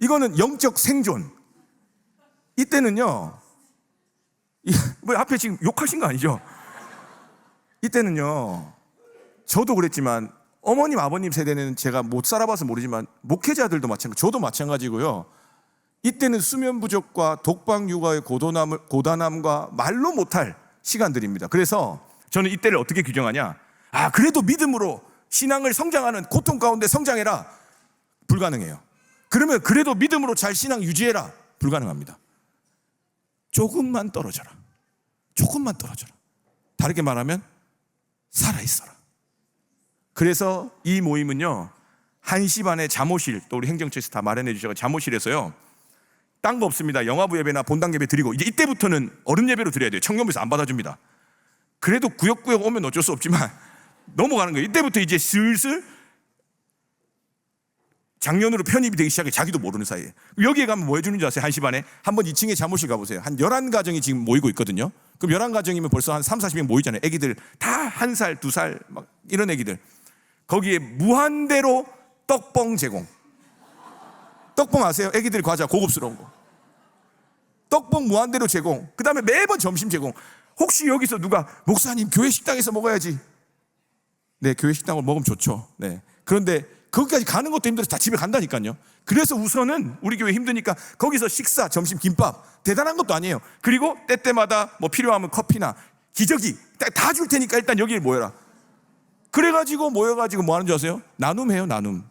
이거는 영적 생존. 이때는요, 뭐 앞에 지금 욕하신 거 아니죠? 이때는요, 저도 그랬지만 어머님 아버님 세대는 제가 못 살아봐서 모르지만 목회자들도 마찬가지, 저도 마찬가지고요. 이때는 수면 부족과 독방 육아의 고단함과 말로 못할 시간들입니다. 그래서 저는 이때를 어떻게 규정하냐, 그래도 믿음으로 신앙을 성장하는 고통 가운데 성장해라, 불가능해요. 그러면 그래도 믿음으로 잘 신앙 유지해라, 불가능합니다. 조금만 떨어져라. 조금만 떨어져라. 다르게 말하면 살아있어라. 그래서 이 모임은요, 1시 반에 잠옷실, 또 우리 행정처에서 다 마련해 주셔서 잠옷실에서요, 딴 거 없습니다. 영화부 예배나 본당 예배 드리고, 이제 이때부터는 어른 예배로 드려야 돼요. 청년부에서 안 받아줍니다. 그래도 구역구역 오면 어쩔 수 없지만 넘어가는 거예요. 이때부터 이제 슬슬 작년으로 편입이 되기 시작해, 자기도 모르는 사이에. 여기에 가면 뭐 해주는 줄 아세요? 1시 반에 한번 2층에 잠옷실 가보세요. 한 11가정이 지금 모이고 있거든요. 그럼 11가정이면 벌써 한 3, 40명 모이잖아요. 애기들 다 1살, 2살 막 이런 애기들. 거기에 무한대로 떡뻥 제공. 떡뻥 아세요? 애기들 과자 고급스러운 거. 떡뻥 무한대로 제공. 그 다음에 매번 점심 제공. 혹시 여기서 누가 목사님 교회 식당에서 먹어야지. 네, 교회 식당으로 먹으면 좋죠. 네. 그런데 거기까지 가는 것도 힘들어서 다 집에 간다니까요. 그래서 우선은 우리 교회 힘드니까 거기서 식사, 점심, 김밥, 대단한 것도 아니에요. 그리고 때때마다 뭐 필요하면 커피나 기저귀 다 줄 테니까 일단 여기를 모여라. 그래가지고 모여가지고 뭐 하는 줄 아세요? 나눔해요, 나눔.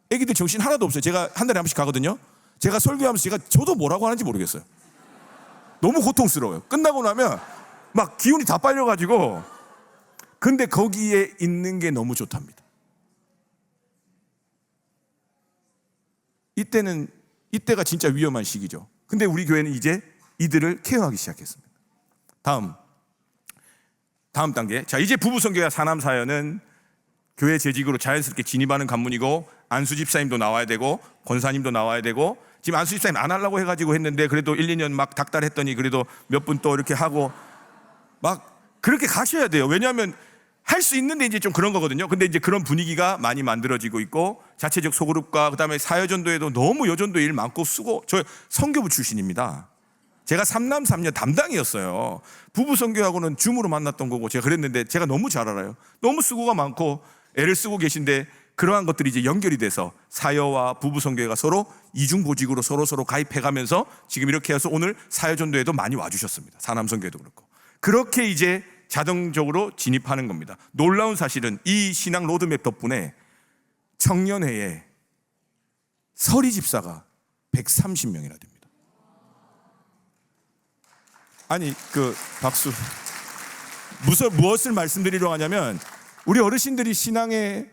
애기들 정신 하나도 없어요. 제가 한 달에 한 번씩 가거든요. 제가 설교하면서 저도 뭐라고 하는지 모르겠어요. 너무 고통스러워요. 끝나고 나면 막 기운이 다 빨려가지고. 근데 거기에 있는 게 너무 좋답니다. 이때가 진짜 위험한 시기죠. 근데 우리 교회는 이제 이들을 케어하기 시작했습니다. 다음 단계. 자, 이제 부부 선교와 사남 사연은 교회 재직으로 자연스럽게 진입하는 관문이고, 안수 집사님도 나와야 되고 권사님도 나와야 되고, 지금 안수 집사님 안 하려고 해가지고 했는데 그래도 1, 2년 막 닥달했더니 그래도 몇 분 또 이렇게 하고 막 그렇게 가셔야 돼요. 왜냐하면 할 수 있는데 이제 좀 그런 거거든요. 근데 이제 그런 분위기가 많이 만들어지고 있고, 자체적 소그룹과 그다음에 사회전도에도 너무 여전도 일 많고 쓰고. 저 선교부 출신입니다. 제가 3남 3녀 담당이었어요. 부부 선교하고는 줌으로 만났던 거고 제가 그랬는데, 제가 너무 잘 알아요. 너무 수고가 많고 애를 쓰고 계신데 그러한 것들이 이제 연결이 돼서 사여와 부부 선교회가 서로 이중보직으로 서로 가입해가면서 지금 이렇게 해서 오늘 사회전도에도 많이 와주셨습니다. 사남 선교회도 그렇고. 그렇게 이제 자동적으로 진입하는 겁니다. 놀라운 사실은 이 신앙 로드맵 덕분에 청년회에 서리 집사가 130명이나 됩니다. 아니, 박수. 무엇을 말씀드리려고 하냐면, 우리 어르신들이 신앙의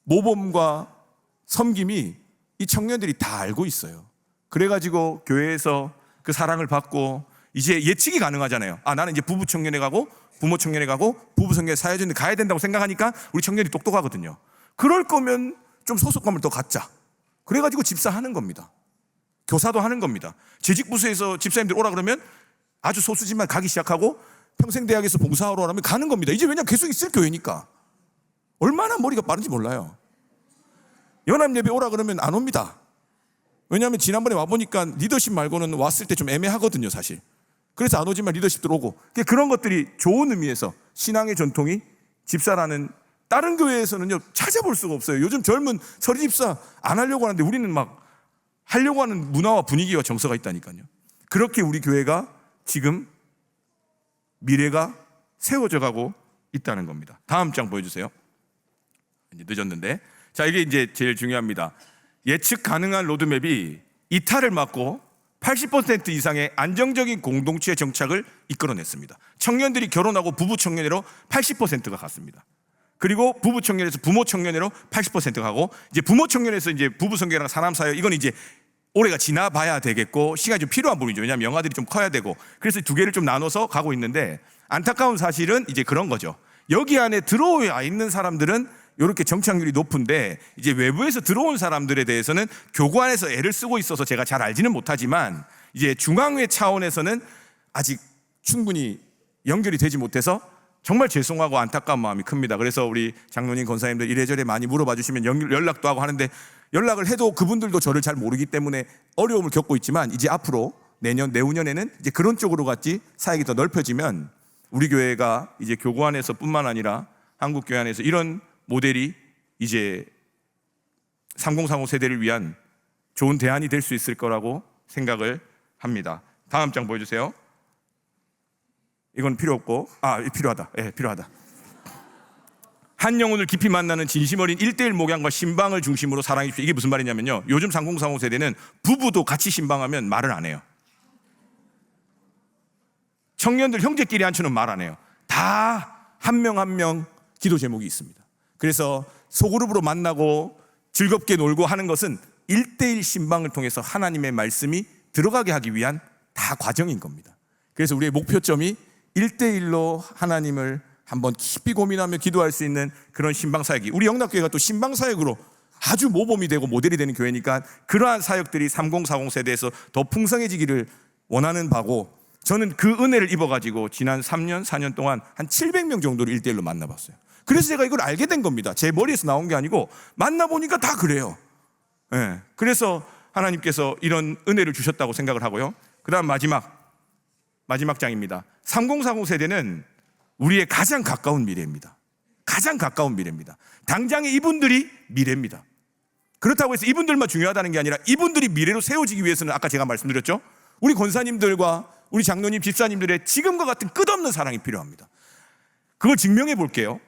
모범과 섬김이 이 청년들이 다 알고 있어요. 그래가지고 교회에서 그 사랑을 받고 이제 예측이 가능하잖아요. 나는 이제 부부 청년회 가고 부모 청년회 가고 부부 청년회 사회전도에 가야 된다고 생각하니까 우리 청년이 똑똑하거든요. 그럴 거면 좀 소속감을 더 갖자. 그래가지고 집사하는 겁니다. 교사도 하는 겁니다. 재직부서에서 집사님들 오라 그러면 아주 소수지만 가기 시작하고, 평생대학에서 봉사하러 오라면 가는 겁니다. 이제 왜냐면 계속 있을 교회니까. 얼마나 머리가 빠른지 몰라요. 연합예배 오라 그러면 안 옵니다. 왜냐하면 지난번에 와보니까 리더십 말고는 왔을 때 좀 애매하거든요, 사실. 그래서 안 오지만 리더십도 오고. 그런 것들이 좋은 의미에서 신앙의 전통이 집사라는, 다른 교회에서는요 찾아볼 수가 없어요. 요즘 젊은 서리 집사 안 하려고 하는데 우리는 막 하려고 하는 문화와 분위기와 정서가 있다니까요. 그렇게 우리 교회가 지금 미래가 세워져 가고 있다는 겁니다. 다음 장 보여주세요. 이제 늦었는데, 자, 이게 이제 제일 중요합니다. 예측 가능한 로드맵이 이탈을 막고 80% 이상의 안정적인 공동체의 정착을 이끌어냈습니다. 청년들이 결혼하고 부부 청년회로 80%가 갔습니다. 그리고 부부 청년에서 부모 청년회로 80%가 가고, 이제 부모 청년에서 이제 부부 성결이랑 사람 사역, 이건 이제 올해가 지나봐야 되겠고 시간이 좀 필요한 부분이죠. 왜냐하면 영아들이 좀 커야 되고, 그래서 두 개를 좀 나눠서 가고 있는데, 안타까운 사실은 이제 그런 거죠. 여기 안에 들어와 있는 사람들은 이렇게 정착률이 높은데, 이제 외부에서 들어온 사람들에 대해서는 교구 안에서 애를 쓰고 있어서 제가 잘 알지는 못하지만, 이제 중앙회 차원에서는 아직 충분히 연결이 되지 못해서 정말 죄송하고 안타까운 마음이 큽니다. 그래서 우리 장로님, 권사님들 이래저래 많이 물어봐 주시면 연락도 하고 하는데, 연락을 해도 그분들도 저를 잘 모르기 때문에 어려움을 겪고 있지만, 이제 앞으로 내후년에는 이제 그런 쪽으로 같이 사역이 더 넓혀지면 우리 교회가 이제 교구 안에서 뿐만 아니라 한국 교회 안에서 이런 모델이 이제 3040 세대를 위한 좋은 대안이 될 수 있을 거라고 생각을 합니다. 다음 장 보여주세요. 이건 필요 없고, 필요하다. 필요하다. 한 영혼을 깊이 만나는 진심 어린 1:1 목양과 신방을 중심으로 사랑해 주십시오. 이게 무슨 말이냐면요, 요즘 3040 세대는 부부도 같이 신방하면 말을 안 해요. 청년들 형제끼리 앉혀는 말 안 해요. 다 한 명 한 명 기도 제목이 있습니다. 그래서 소그룹으로 만나고 즐겁게 놀고 하는 것은 1:1 신방을 통해서 하나님의 말씀이 들어가게 하기 위한 다 과정인 겁니다. 그래서 우리의 목표점이 1:1로 하나님을 한번 깊이 고민하며 기도할 수 있는 그런 신방 사역이, 우리 영락교회가 또 신방 사역으로 아주 모범이 되고 모델이 되는 교회니까 그러한 사역들이 3040 세대에서 더 풍성해지기를 원하는 바고, 저는 그 은혜를 입어가지고 지난 3년, 4년 동안 한 700명 정도를 1:1로 만나봤어요. 그래서 제가 이걸 알게 된 겁니다. 제 머리에서 나온 게 아니고 만나보니까 다 그래요. 그래서 하나님께서 이런 은혜를 주셨다고 생각을 하고요. 그 다음 마지막 장입니다. 3040 세대는 우리의 가장 가까운 미래입니다. 가장 가까운 미래입니다. 당장의 이분들이 미래입니다. 그렇다고 해서 이분들만 중요하다는 게 아니라 이분들이 미래로 세워지기 위해서는 아까 제가 말씀드렸죠, 우리 권사님들과 우리 장로님, 집사님들의 지금과 같은 끝없는 사랑이 필요합니다. 그걸 증명해 볼게요.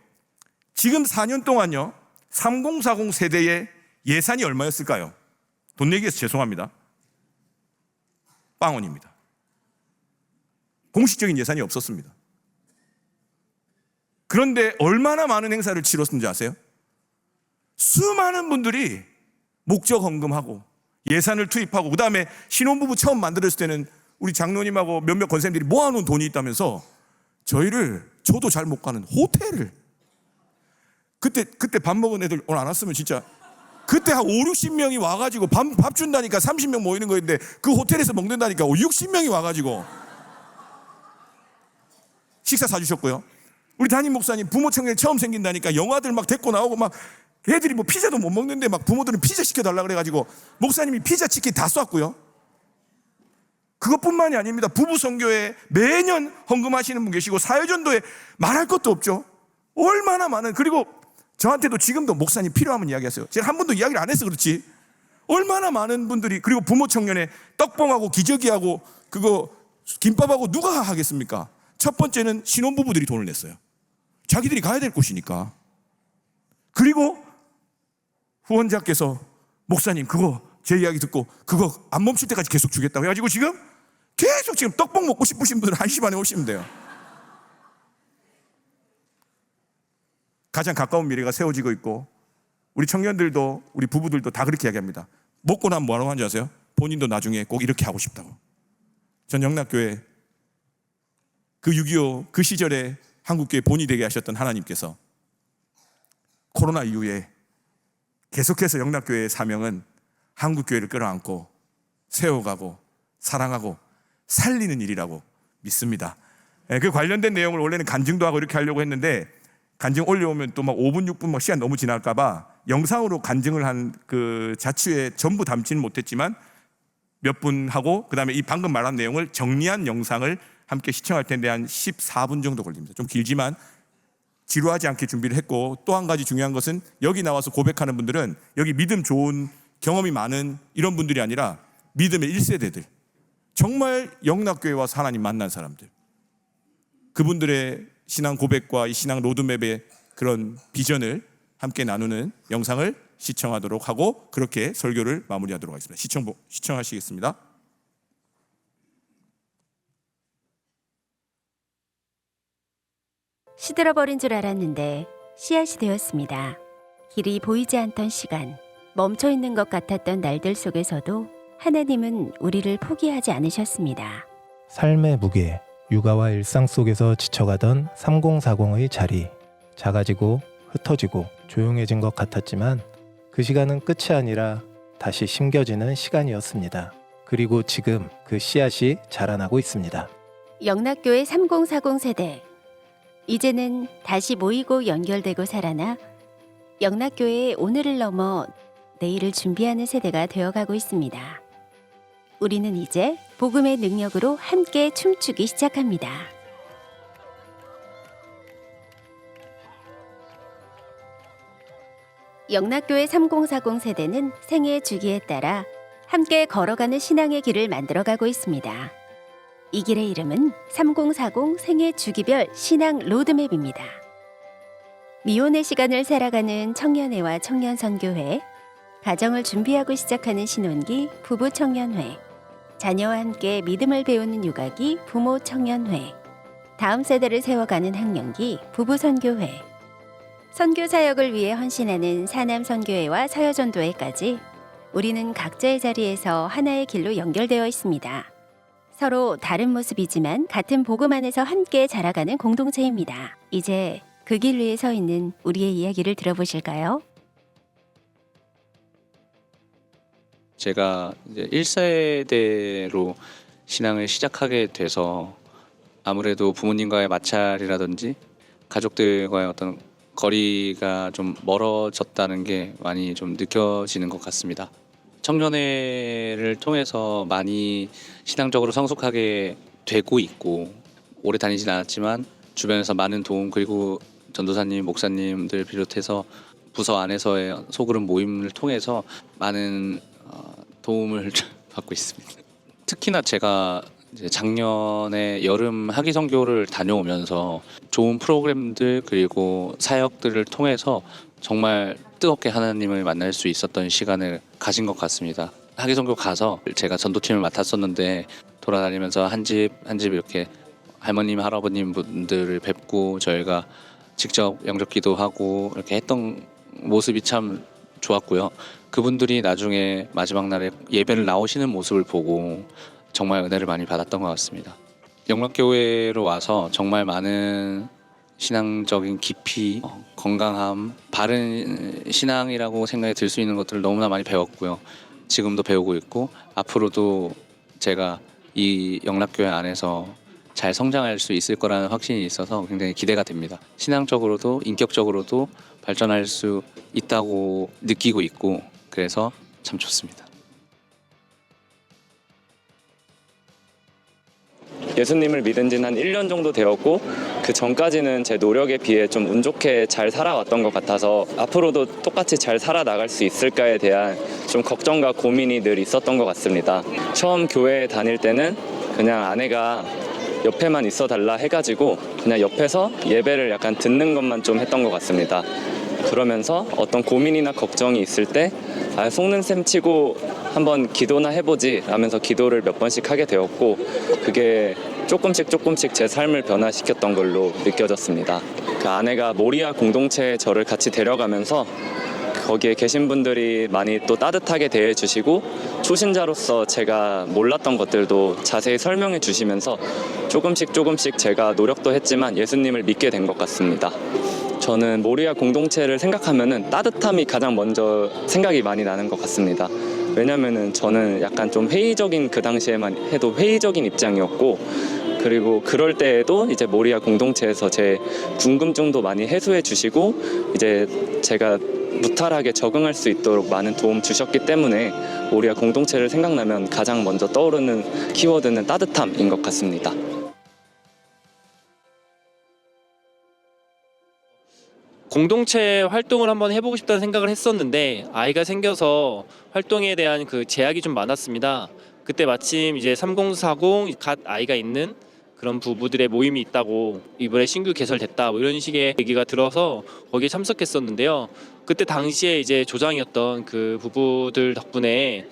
지금 4년 동안요, 3040 세대의 예산이 얼마였을까요? 돈 얘기해서 죄송합니다. 빵원입니다. 공식적인 예산이 없었습니다. 그런데 얼마나 많은 행사를 치렀는지 아세요? 수많은 분들이 목적 헌금하고 예산을 투입하고, 그 다음에 신혼부부 처음 만들었을 때는 우리 장로님하고 몇몇 권사님들이 모아놓은 돈이 있다면서 저도 잘 못 가는 호텔을, 그때 밥 먹은 애들 오늘 안 왔으면 진짜, 그때 한 50-60명이 와가지고 밥 준다니까 30명 모이는 거였는데 그 호텔에서 먹는다니까 60명이 와가지고 식사 사주셨고요. 우리 담임 목사님 부모 청년 처음 생긴다니까 영아들 막 데리고 나오고, 막 애들이 뭐 피자도 못 먹는데 막 부모들은 피자 시켜달라 그래가지고 목사님이 피자 치킨 다 쐈고요. 그것뿐만이 아닙니다. 부부 선교에 매년 헌금하시는 분 계시고, 사회전도에 말할 것도 없죠. 얼마나 많은, 그리고 저한테도 지금도 목사님 필요하면 이야기하세요. 제가 한 번도 이야기를 안 해서 그렇지 얼마나 많은 분들이, 그리고 부모 청년에 떡봉하고 기저귀하고 그거 김밥하고 누가 하겠습니까? 첫 번째는 신혼부부들이 돈을 냈어요. 자기들이 가야 될 곳이니까. 그리고 후원자께서 목사님 그거 제 이야기 듣고 그거 안 멈출 때까지 계속 주겠다고 해가지고 지금 떡볶 먹고 싶으신 분들은 1시 반에 오시면 돼요. 가장 가까운 미래가 세워지고 있고, 우리 청년들도 우리 부부들도 다 그렇게 이야기합니다. 먹고 나면 뭐라고 하는지 아세요? 본인도 나중에 꼭 이렇게 하고 싶다고. 전 영락교회 그 6.25 그 시절에 한국교회 본이 되게 하셨던 하나님께서 코로나 이후에 계속해서 영락교회의 사명은 한국교회를 끌어안고 세워가고 사랑하고 살리는 일이라고 믿습니다. 그 관련된 내용을 원래는 간증도 하고 이렇게 하려고 했는데, 간증 올려오면 또 막 5분 6분 막 시간 너무 지날까봐 영상으로 간증을 한 그 자취에 전부 담지는 못했지만 몇 분 하고, 그 다음에 이 방금 말한 내용을 정리한 영상을 함께 시청할 텐데 한 14분 정도 걸립니다. 좀 길지만 지루하지 않게 준비를 했고, 또 한 가지 중요한 것은 여기 나와서 고백하는 분들은 여기 믿음 좋은 경험이 많은 이런 분들이 아니라 믿음의 1세대들, 정말 영락교회와 하나님 만난 사람들, 그분들의 신앙 고백과 이 신앙 로드맵의 그런 비전을 함께 나누는 영상을 시청하도록 하고 그렇게 설교를 마무리하도록 하겠습니다. 시청하시겠습니다. 시들어버린 줄 알았는데 씨앗이 되었습니다. 길이 보이지 않던 시간, 멈춰있는 것 같았던 날들 속에서도 하나님은 우리를 포기하지 않으셨습니다. 삶의 무게, 육아와 일상 속에서 지쳐가던 3040의 자리, 작아지고 흩어지고 조용해진 것 같았지만 그 시간은 끝이 아니라 다시 심겨지는 시간이었습니다. 그리고 지금 그 씨앗이 자라나고 있습니다. 영락교회 3040 세대, 이제는 다시 모이고 연결되고 살아나 영락교회의 오늘을 넘어 내일을 준비하는 세대가 되어가고 있습니다. 우리는 이제 복음의 능력으로 함께 춤추기 시작합니다. 영락교회 3040 세대는 생애 주기에 따라 함께 걸어가는 신앙의 길을 만들어가고 있습니다. 이 길의 이름은 3040 생애 주기별 신앙 로드맵입니다. 미혼의 시간을 살아가는 청년회와 청년선교회, 가정을 준비하고 시작하는 신혼기 부부 청년회, 자녀와 함께 믿음을 배우는 육아기 부모 청년회, 다음 세대를 세워가는 학년기 부부 선교회, 선교 사역을 위해 헌신하는 사남 선교회와 서여전도회까지 우리는 각자의 자리에서 하나의 길로 연결되어 있습니다. 서로 다른 모습이지만 같은 복음 안에서 함께 자라가는 공동체입니다. 이제 그 길 위에 서 있는 우리의 이야기를 들어보실까요? 제가 이제 1세대로 신앙을 시작하게 돼서 아무래도 부모님과의 마찰이라든지 가족들과의 어떤 거리가 좀 멀어졌다는 게 많이 좀 느껴지는 것 같습니다. 청년회를 통해서 많이 신앙적으로 성숙하게 되고 있고, 오래 다니진 않았지만 주변에서 많은 도움, 그리고 전도사님, 목사님들 비롯해서 부서 안에서의 소그룹 모임을 통해서 많은 도움을 받고 있습니다. 특히나 제가 이제 작년에 여름 학위 선교를 다녀오면서 좋은 프로그램들 그리고 사역들을 통해서 정말 뜨겁게 하나님을 만날 수 있었던 시간을 가진 것 같습니다. 학위 선교 가서 제가 전도팀을 맡았었는데 돌아다니면서 한 집 한 집 이렇게 할머님, 할아버님 분들을 뵙고 저희가 직접 영접 기도하고 이렇게 했던 모습이 참 좋았고요. 그분들이 나중에 마지막 날에 예배를 나오시는 모습을 보고 정말 은혜를 많이 받았던 것 같습니다. 영락교회로 와서 정말 많은 신앙적인 깊이, 건강함, 바른 신앙이라고 생각이 들 수 있는 것들을 너무나 많이 배웠고요. 지금도 배우고 있고 앞으로도 제가 이 영락교회 안에서 잘 성장할 수 있을 거라는 확신이 있어서 굉장히 기대가 됩니다. 신앙적으로도 인격적으로도 발전할 수 있다고 느끼고 있고 그래서 참 좋습니다. 예수님을 믿은 지는 한 1년 정도 되었고 그 전까지는 제 노력에 비해 좀 운 좋게 잘 살아왔던 것 같아서 앞으로도 똑같이 잘 살아나갈 수 있을까에 대한 좀 걱정과 고민이 늘 있었던 것 같습니다. 처음 교회에 다닐 때는 그냥 아내가 옆에만 있어 달라 해가지고 그냥 옆에서 예배를 약간 듣는 것만 좀 했던 것 같습니다. 그러면서 어떤 고민이나 걱정이 있을 때 속는 셈 치고 한번 기도나 해보지 라면서 기도를 몇 번씩 하게 되었고 그게 조금씩 제 삶을 변화시켰던 걸로 느껴졌습니다. 그 아내가 모리아 공동체에 저를 같이 데려가면서 거기에 계신 분들이 많이 또 따뜻하게 대해주시고 초신자로서 제가 몰랐던 것들도 자세히 설명해 주시면서 조금씩 제가 노력도 했지만 예수님을 믿게 된 것 같습니다. 저는 모리아 공동체를 생각하면은 따뜻함이 가장 먼저 생각이 많이 나는 것 같습니다. 왜냐면은 저는 약간 좀 회의적인, 그 당시에만 해도 회의적인 입장이었고 그리고 그럴 때에도 이제 모리아 공동체에서 제 궁금증도 많이 해소해 주시고 이제 제가 무탈하게 적응할 수 있도록 많은 도움 주셨기 때문에 모리아 공동체를 생각나면 가장 먼저 떠오르는 키워드는 따뜻함인 것 같습니다. 공동체 활동을 한번 해보고 싶다는 생각을 했었는데 아이가 생겨서 활동에 대한 그 제약이 좀 많았습니다. 그때 마침 이제 3040 갓 아이가 있는 그런 부부들의 모임이 있다고, 이번에 신규 개설됐다 뭐 이런 식의 얘기가 들어서 거기에 참석했었는데요. 그때 당시에 이제 조장이었던 그 부부들 덕분에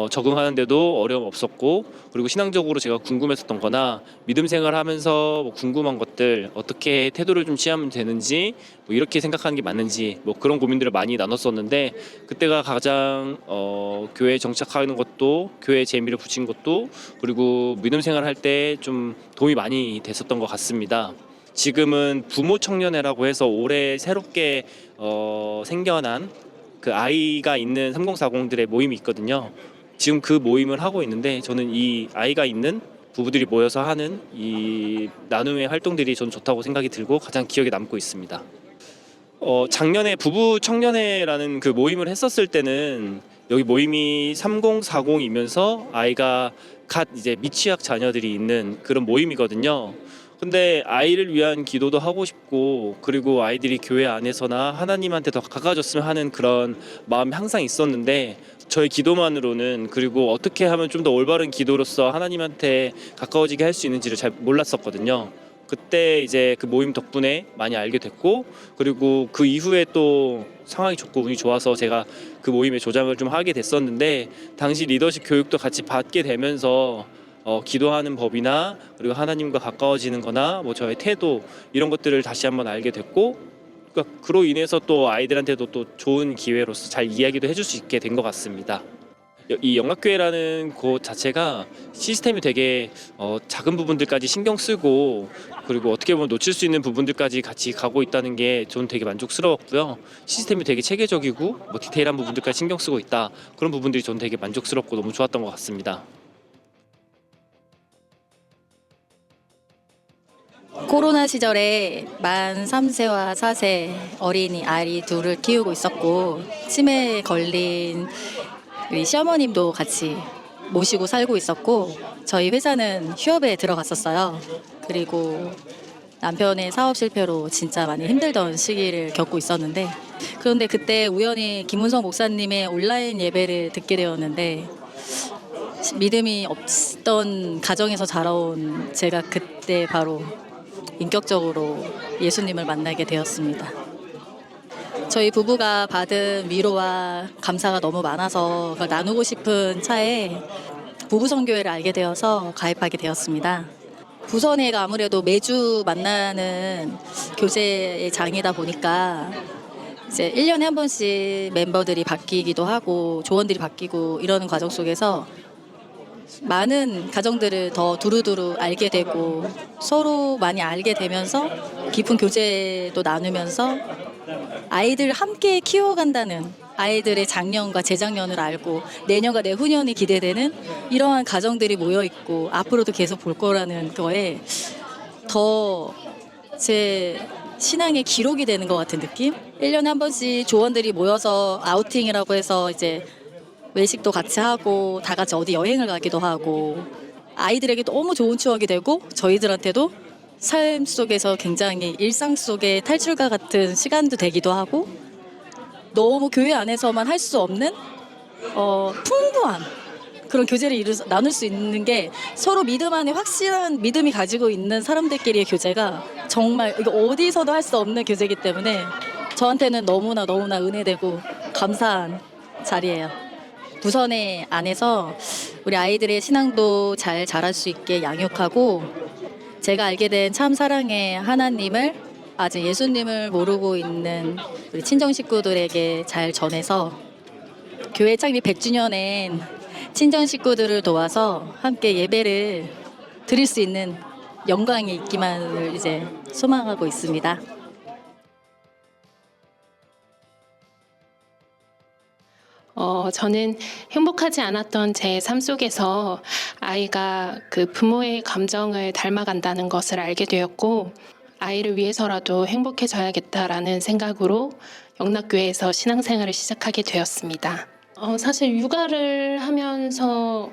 적응하는데도 어려움 없었고, 그리고 신앙적으로 제가 궁금했었던 거나 믿음 생활하면서 뭐 궁금한 것들, 어떻게 태도를 좀 취하면 되는지, 뭐 이렇게 생각하는 게 맞는지, 뭐 그런 고민들을 많이 나눴었는데, 그때가 가장 교회에 정착하는 것도, 교회에 재미를 붙인 것도, 그리고 믿음 생활할 때 좀 도움이 많이 됐었던 것 같습니다. 지금은 부모 청년회라고 해서 올해 새롭게 생겨난 그 아이가 있는 3040들의 모임이 있거든요. 지금 그 모임을 하고 있는데, 저는 이 아이가 있는 부부들이 모여서 하는 이 나눔의 활동들이 저는 좋다고 생각이 들고 가장 기억에 남고 있습니다. 작년에 부부 청년회라는 그 모임을 했었을 때는 여기 모임이 3040이면서 아이가 갓 이제 미취학 자녀들이 있는 그런 모임이거든요. 근데 아이를 위한 기도도 하고 싶고, 그리고 아이들이 교회 안에서나 하나님한테 더 가까워졌으면 하는 그런 마음이 항상 있었는데, 저의 기도만으로는, 그리고 어떻게 하면 좀 더 올바른 기도로서 하나님한테 가까워지게 할 수 있는지를 잘 몰랐었거든요. 그때 이제 그 모임 덕분에 많이 알게 됐고, 그리고 그 이후에 또 상황이 좋고 운이 좋아서 제가 그 모임의 조장을 좀 하게 됐었는데, 당시 리더십 교육도 같이 받게 되면서 기도하는 법이나, 그리고 하나님과 가까워지는 거나, 뭐 저의 태도, 이런 것들을 다시 한번 알게 됐고, 그러니까 그로 인해서 또 아이들한테도 또 좋은 기회로서 잘 이야기도 해줄 수 있게 된 것 같습니다. 이 영락교회라는 곳 자체가 시스템이 되게 작은 부분들까지 신경 쓰고, 그리고 어떻게 보면 놓칠 수 있는 부분들까지 같이 가고 있다는 게 저는 되게 만족스러웠고요. 시스템이 되게 체계적이고 뭐 디테일한 부분들까지 신경 쓰고 있다, 그런 부분들이 저는 되게 만족스럽고 너무 좋았던 것 같습니다. 코로나 시절에 만 3세와 4세 어린이 아이 둘을 키우고 있었고, 치매에 걸린 우리 시어머님도 같이 모시고 살고 있었고, 저희 회사는 휴업에 들어갔었어요. 그리고 남편의 사업 실패로 진짜 많이 힘들던 시기를 겪고 있었는데, 그런데 그때 우연히 김은성 목사님의 온라인 예배를 듣게 되었는데, 믿음이 없던 가정에서 자라온 제가 그때 바로 인격적으로 예수님을 만나게 되었습니다. 저희 부부가 받은 위로와 감사가 너무 많아서 그걸 나누고 싶은 차에 부부선교회를 알게 되어서 가입하게 되었습니다. 부선회가 아무래도 매주 만나는 교제의 장이다 보니까 이제 1년에 한 번씩 멤버들이 바뀌기도 하고 조원들이 바뀌고 이러는 과정 속에서 많은 가정들을 더 두루두루 알게 되고, 서로 많이 알게 되면서 깊은 교제도 나누면서 아이들 함께 키워간다는, 아이들의 작년과 재작년을 알고 내년과 내후년이 기대되는 이러한 가정들이 모여있고 앞으로도 계속 볼 거라는 거에 더 제 신앙의 기록이 되는 것 같은 느낌? 1년에 한 번씩 조원들이 모여서 아우팅이라고 해서 이제 외식도 같이 하고 다 같이 어디 여행을 가기도 하고, 아이들에게 너무 좋은 추억이 되고 저희들한테도 삶 속에서 굉장히 일상 속의 탈출과 같은 시간도 되기도 하고, 너무 교회 안에서만 할 수 없는 풍부한 그런 교제를 나눌 수 있는 게, 서로 믿음 안에 확실한 믿음이 가지고 있는 사람들끼리의 교제가 정말 이거 어디서도 할 수 없는 교제이기 때문에 저한테는 너무나 은혜되고 감사한 자리예요. 부선회 안에서 우리 아이들의 신앙도 잘 자랄 수 있게 양육하고, 제가 알게 된 참 사랑의 하나님을 아직 예수님을 모르고 있는 우리 친정 식구들에게 잘 전해서, 교회 창립 100주년엔 친정 식구들을 도와서 함께 예배를 드릴 수 있는 영광이 있기만을 이제 소망하고 있습니다. 저는 행복하지 않았던 제 삶 속에서 아이가 그 부모의 감정을 닮아간다는 것을 알게 되었고, 아이를 위해서라도 행복해져야겠다라는 생각으로 영락교회에서 신앙생활을 시작하게 되었습니다. 사실 육아를 하면서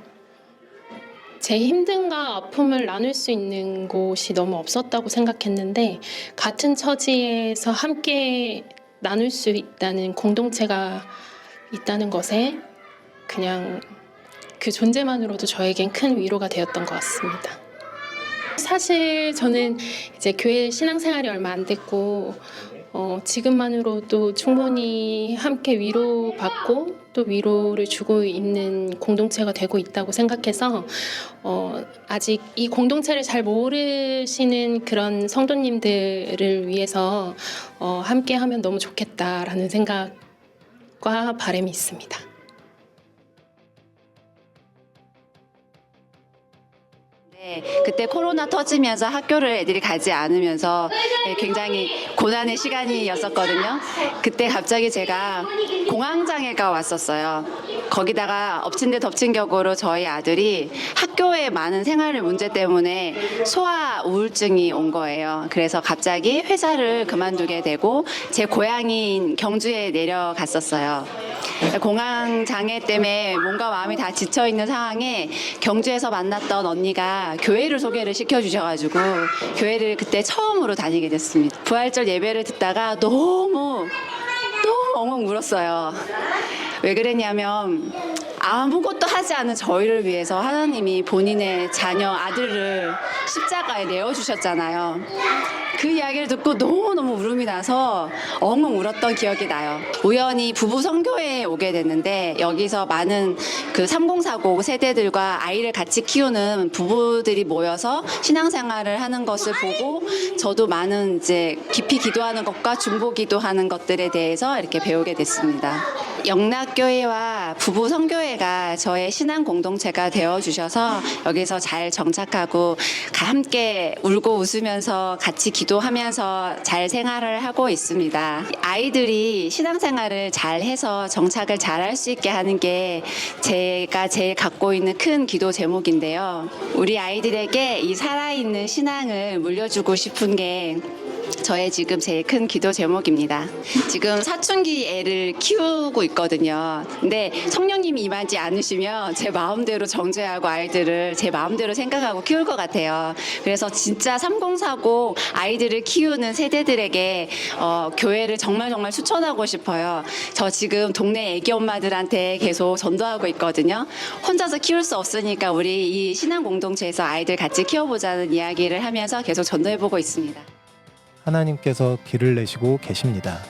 제 힘듦과 아픔을 나눌 수 있는 곳이 너무 없었다고 생각했는데, 같은 처지에서 함께 나눌 수 있다는 공동체가 있다는 것에 그냥 그 존재만으로도 저에겐 큰 위로가 되었던 것 같습니다. 사실 저는 이제 교회 신앙생활이 얼마 안 됐고 지금만으로도 충분히 함께 위로받고 또 위로를 주고 있는 공동체가 되고 있다고 생각해서 아직 이 공동체를 잘 모르시는 그런 성도님들을 위해서 함께 하면 너무 좋겠다라는 생각과 바람이 있습니다. 그때 코로나 터지면서 학교를 애들이 가지 않으면서 굉장히 고난의 시간이었었거든요. 그때 갑자기 제가 공황장애가 왔었어요. 거기다가 엎친 데 덮친 격으로 저희 아들이 학교에 많은 생활 문제 때문에 소아 우울증이 온 거예요. 그래서 갑자기 회사를 그만두게 되고 제 고향인 경주에 내려갔었어요. 공황장애 때문에 몸과 마음이 다 지쳐있는 상황에 경주에서 만났던 언니가 교회를 소개를 시켜주셔가지고 교회를 그때 처음으로 다니게 됐습니다. 부활절 예배를 듣다가 너무 엉엉 울었어요. 왜 그랬냐면 아무것도 하지 않은 저희를 위해서 하나님이 본인의 자녀 아들을 십자가에 내어주셨잖아요. 그 이야기를 듣고 너무너무 울음이 나서 엉엉 울었던 기억이 나요. 우연히 부부 선교회에 오게 됐는데 여기서 많은 그 3040 세대들과 아이를 같이 키우는 부부들이 모여서 신앙생활을 하는 것을 보고 저도 많은 이제 깊이 기도하는 것과 중보 기도하는 것들에 대해서 이렇게 배우게 됐습니다. 영락교회와 부부 선교회가 저의 신앙 공동체가 되어주셔서 여기서 잘 정착하고 함께 울고 웃으면서 같이 기도하면서 잘 생활을 하고 있습니다. 아이들이 신앙생활을 잘 해서 정착을 잘 할 수 있게 하는 게 제가 제일 갖고 있는 큰 기도 제목인데요. 우리 아이들에게 이 살아있는 신앙을 물려주고 싶은 게 저의 지금 제일 큰 기도 제목입니다. 지금 사춘기 애를 키우고 있거든요. 근데 성령님이 임하지 않으시면 제 마음대로 정죄하고 아이들을 제 마음대로 생각하고 키울 것 같아요. 그래서 진짜 3040 아이들을 키우는 세대들에게 교회를 정말 추천하고 싶어요. 저 지금 동네 애기 엄마들한테 계속 전도하고 있거든요. 혼자서 키울 수 없으니까 우리 이 신앙 공동체에서 아이들 같이 키워보자는 이야기를 하면서 계속 전도해보고 있습니다. 하나님께서 길을 내시고 계십니다.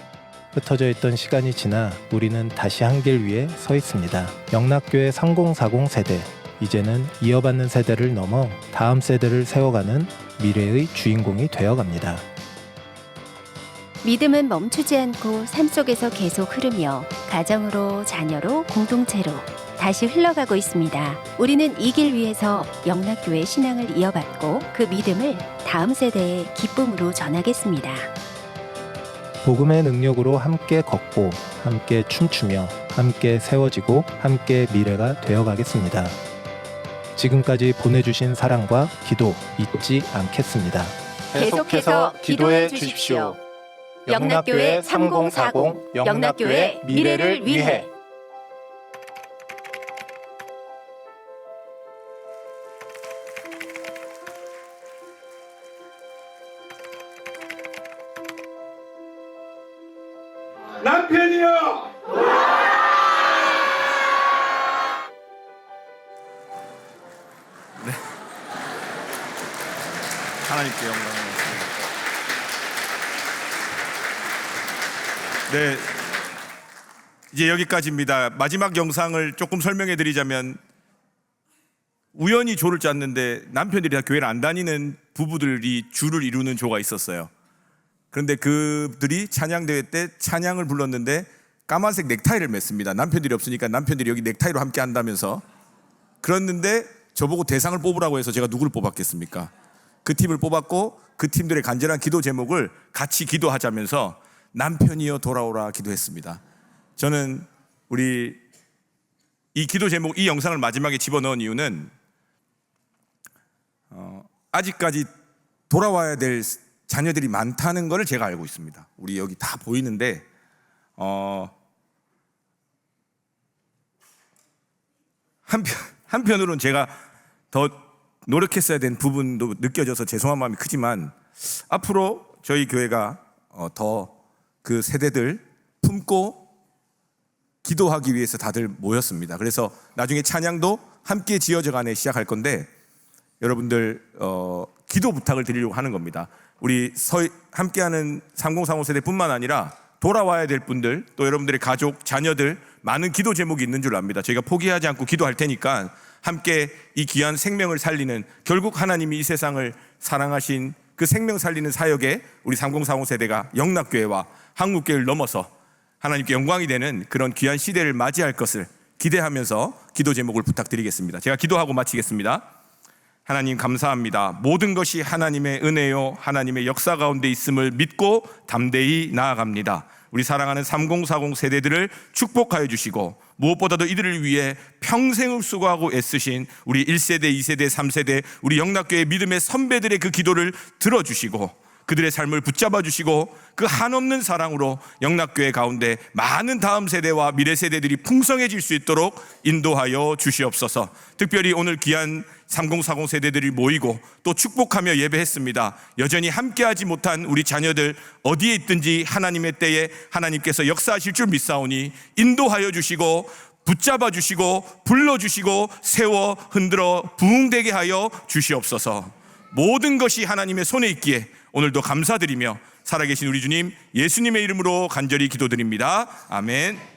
흩어져 있던 시간이 지나 우리는 다시 한 길 위에 서 있습니다. 영락교회 3040 세대, 이제는 이어받는 세대를 넘어 다음 세대를 세워가는 미래의 주인공이 되어갑니다. 믿음은 멈추지 않고 삶 속에서 계속 흐르며 가정으로, 자녀로, 공동체로 다시 흘러가고 있습니다. 우리는 이 길 위에서 영락교회 신앙을 이어받고 그 믿음을 다음 세대에 기쁨으로 전하겠습니다. 복음의 능력으로 함께 걷고 함께 춤추며 함께 세워지고 함께 미래가 되어가겠습니다. 지금까지 보내주신 사랑과 기도 잊지 않겠습니다. 계속해서 기도해 주십시오. 영락교회 3040, 영락교회 미래를 위해. 남편이요. 네. 하나님께 영광을. 네. 이제 여기까지입니다. 마지막 영상을 조금 설명해 드리자면 우연히 조를 짰는데 남편들이 다 교회를 안 다니는 부부들이 주를 이루는 조가 있었어요. 그런데 그들이 찬양대회 때 찬양을 불렀는데 까만색 넥타이를 맸습니다. 남편들이 없으니까 남편들이 여기 넥타이로 함께 한다면서. 그랬는데 저보고 대상을 뽑으라고 해서 제가 누구를 뽑았겠습니까? 그 팀을 뽑았고 그 팀들의 간절한 기도 제목을 같이 기도하자면서 남편이여 돌아오라 기도했습니다. 저는 우리 이 기도 제목, 이 영상을 마지막에 집어넣은 이유는 아직까지 돌아와야 될 자녀들이 많다는 것을 제가 알고 있습니다. 우리 여기 다 보이는데 한편으로는 제가 더 노력했어야 된 부분도 느껴져서 죄송한 마음이 크지만 앞으로 저희 교회가 더 그 세대들 품고 기도하기 위해서 다들 모였습니다. 그래서 나중에 찬양도 함께 지어져간에 시작할 건데 여러분들 기도 부탁을 드리려고 하는 겁니다. 우리 함께하는 3030 세대뿐만 아니라 돌아와야 될 분들, 또 여러분들의 가족, 자녀들 많은 기도 제목이 있는 줄 압니다. 저희가 포기하지 않고 기도할 테니까 함께 이 귀한 생명을 살리는, 결국 하나님이 이 세상을 사랑하신 그 생명 살리는 사역에 우리 3040 세대가 영락교회와 한국교회를 넘어서 하나님께 영광이 되는 그런 귀한 시대를 맞이할 것을 기대하면서 기도 제목을 부탁드리겠습니다. 제가 기도하고 마치겠습니다. 하나님 감사합니다. 모든 것이 하나님의 은혜요 하나님의 역사 가운데 있음을 믿고 담대히 나아갑니다. 우리 사랑하는 3040 세대들을 축복하여 주시고 무엇보다도 이들을 위해 평생을 수고하고 애쓰신 우리 1세대, 2세대, 3세대 우리 영락교회 믿음의 선배들의 그 기도를 들어주시고 그들의 삶을 붙잡아 주시고 그 한없는 사랑으로 영락교회 가운데 많은 다음 세대와 미래 세대들이 풍성해질 수 있도록 인도하여 주시옵소서. 특별히 오늘 귀한 3040 세대들이 모이고 또 축복하며 예배했습니다. 여전히 함께하지 못한 우리 자녀들 어디에 있든지 하나님의 때에 하나님께서 역사하실 줄 믿사오니 인도하여 주시고 붙잡아 주시고 불러주시고 세워 흔들어 부흥되게 하여 주시옵소서. 모든 것이 하나님의 손에 있기에 오늘도 감사드리며 살아계신 우리 주님 예수님의 이름으로 간절히 기도드립니다. 아멘.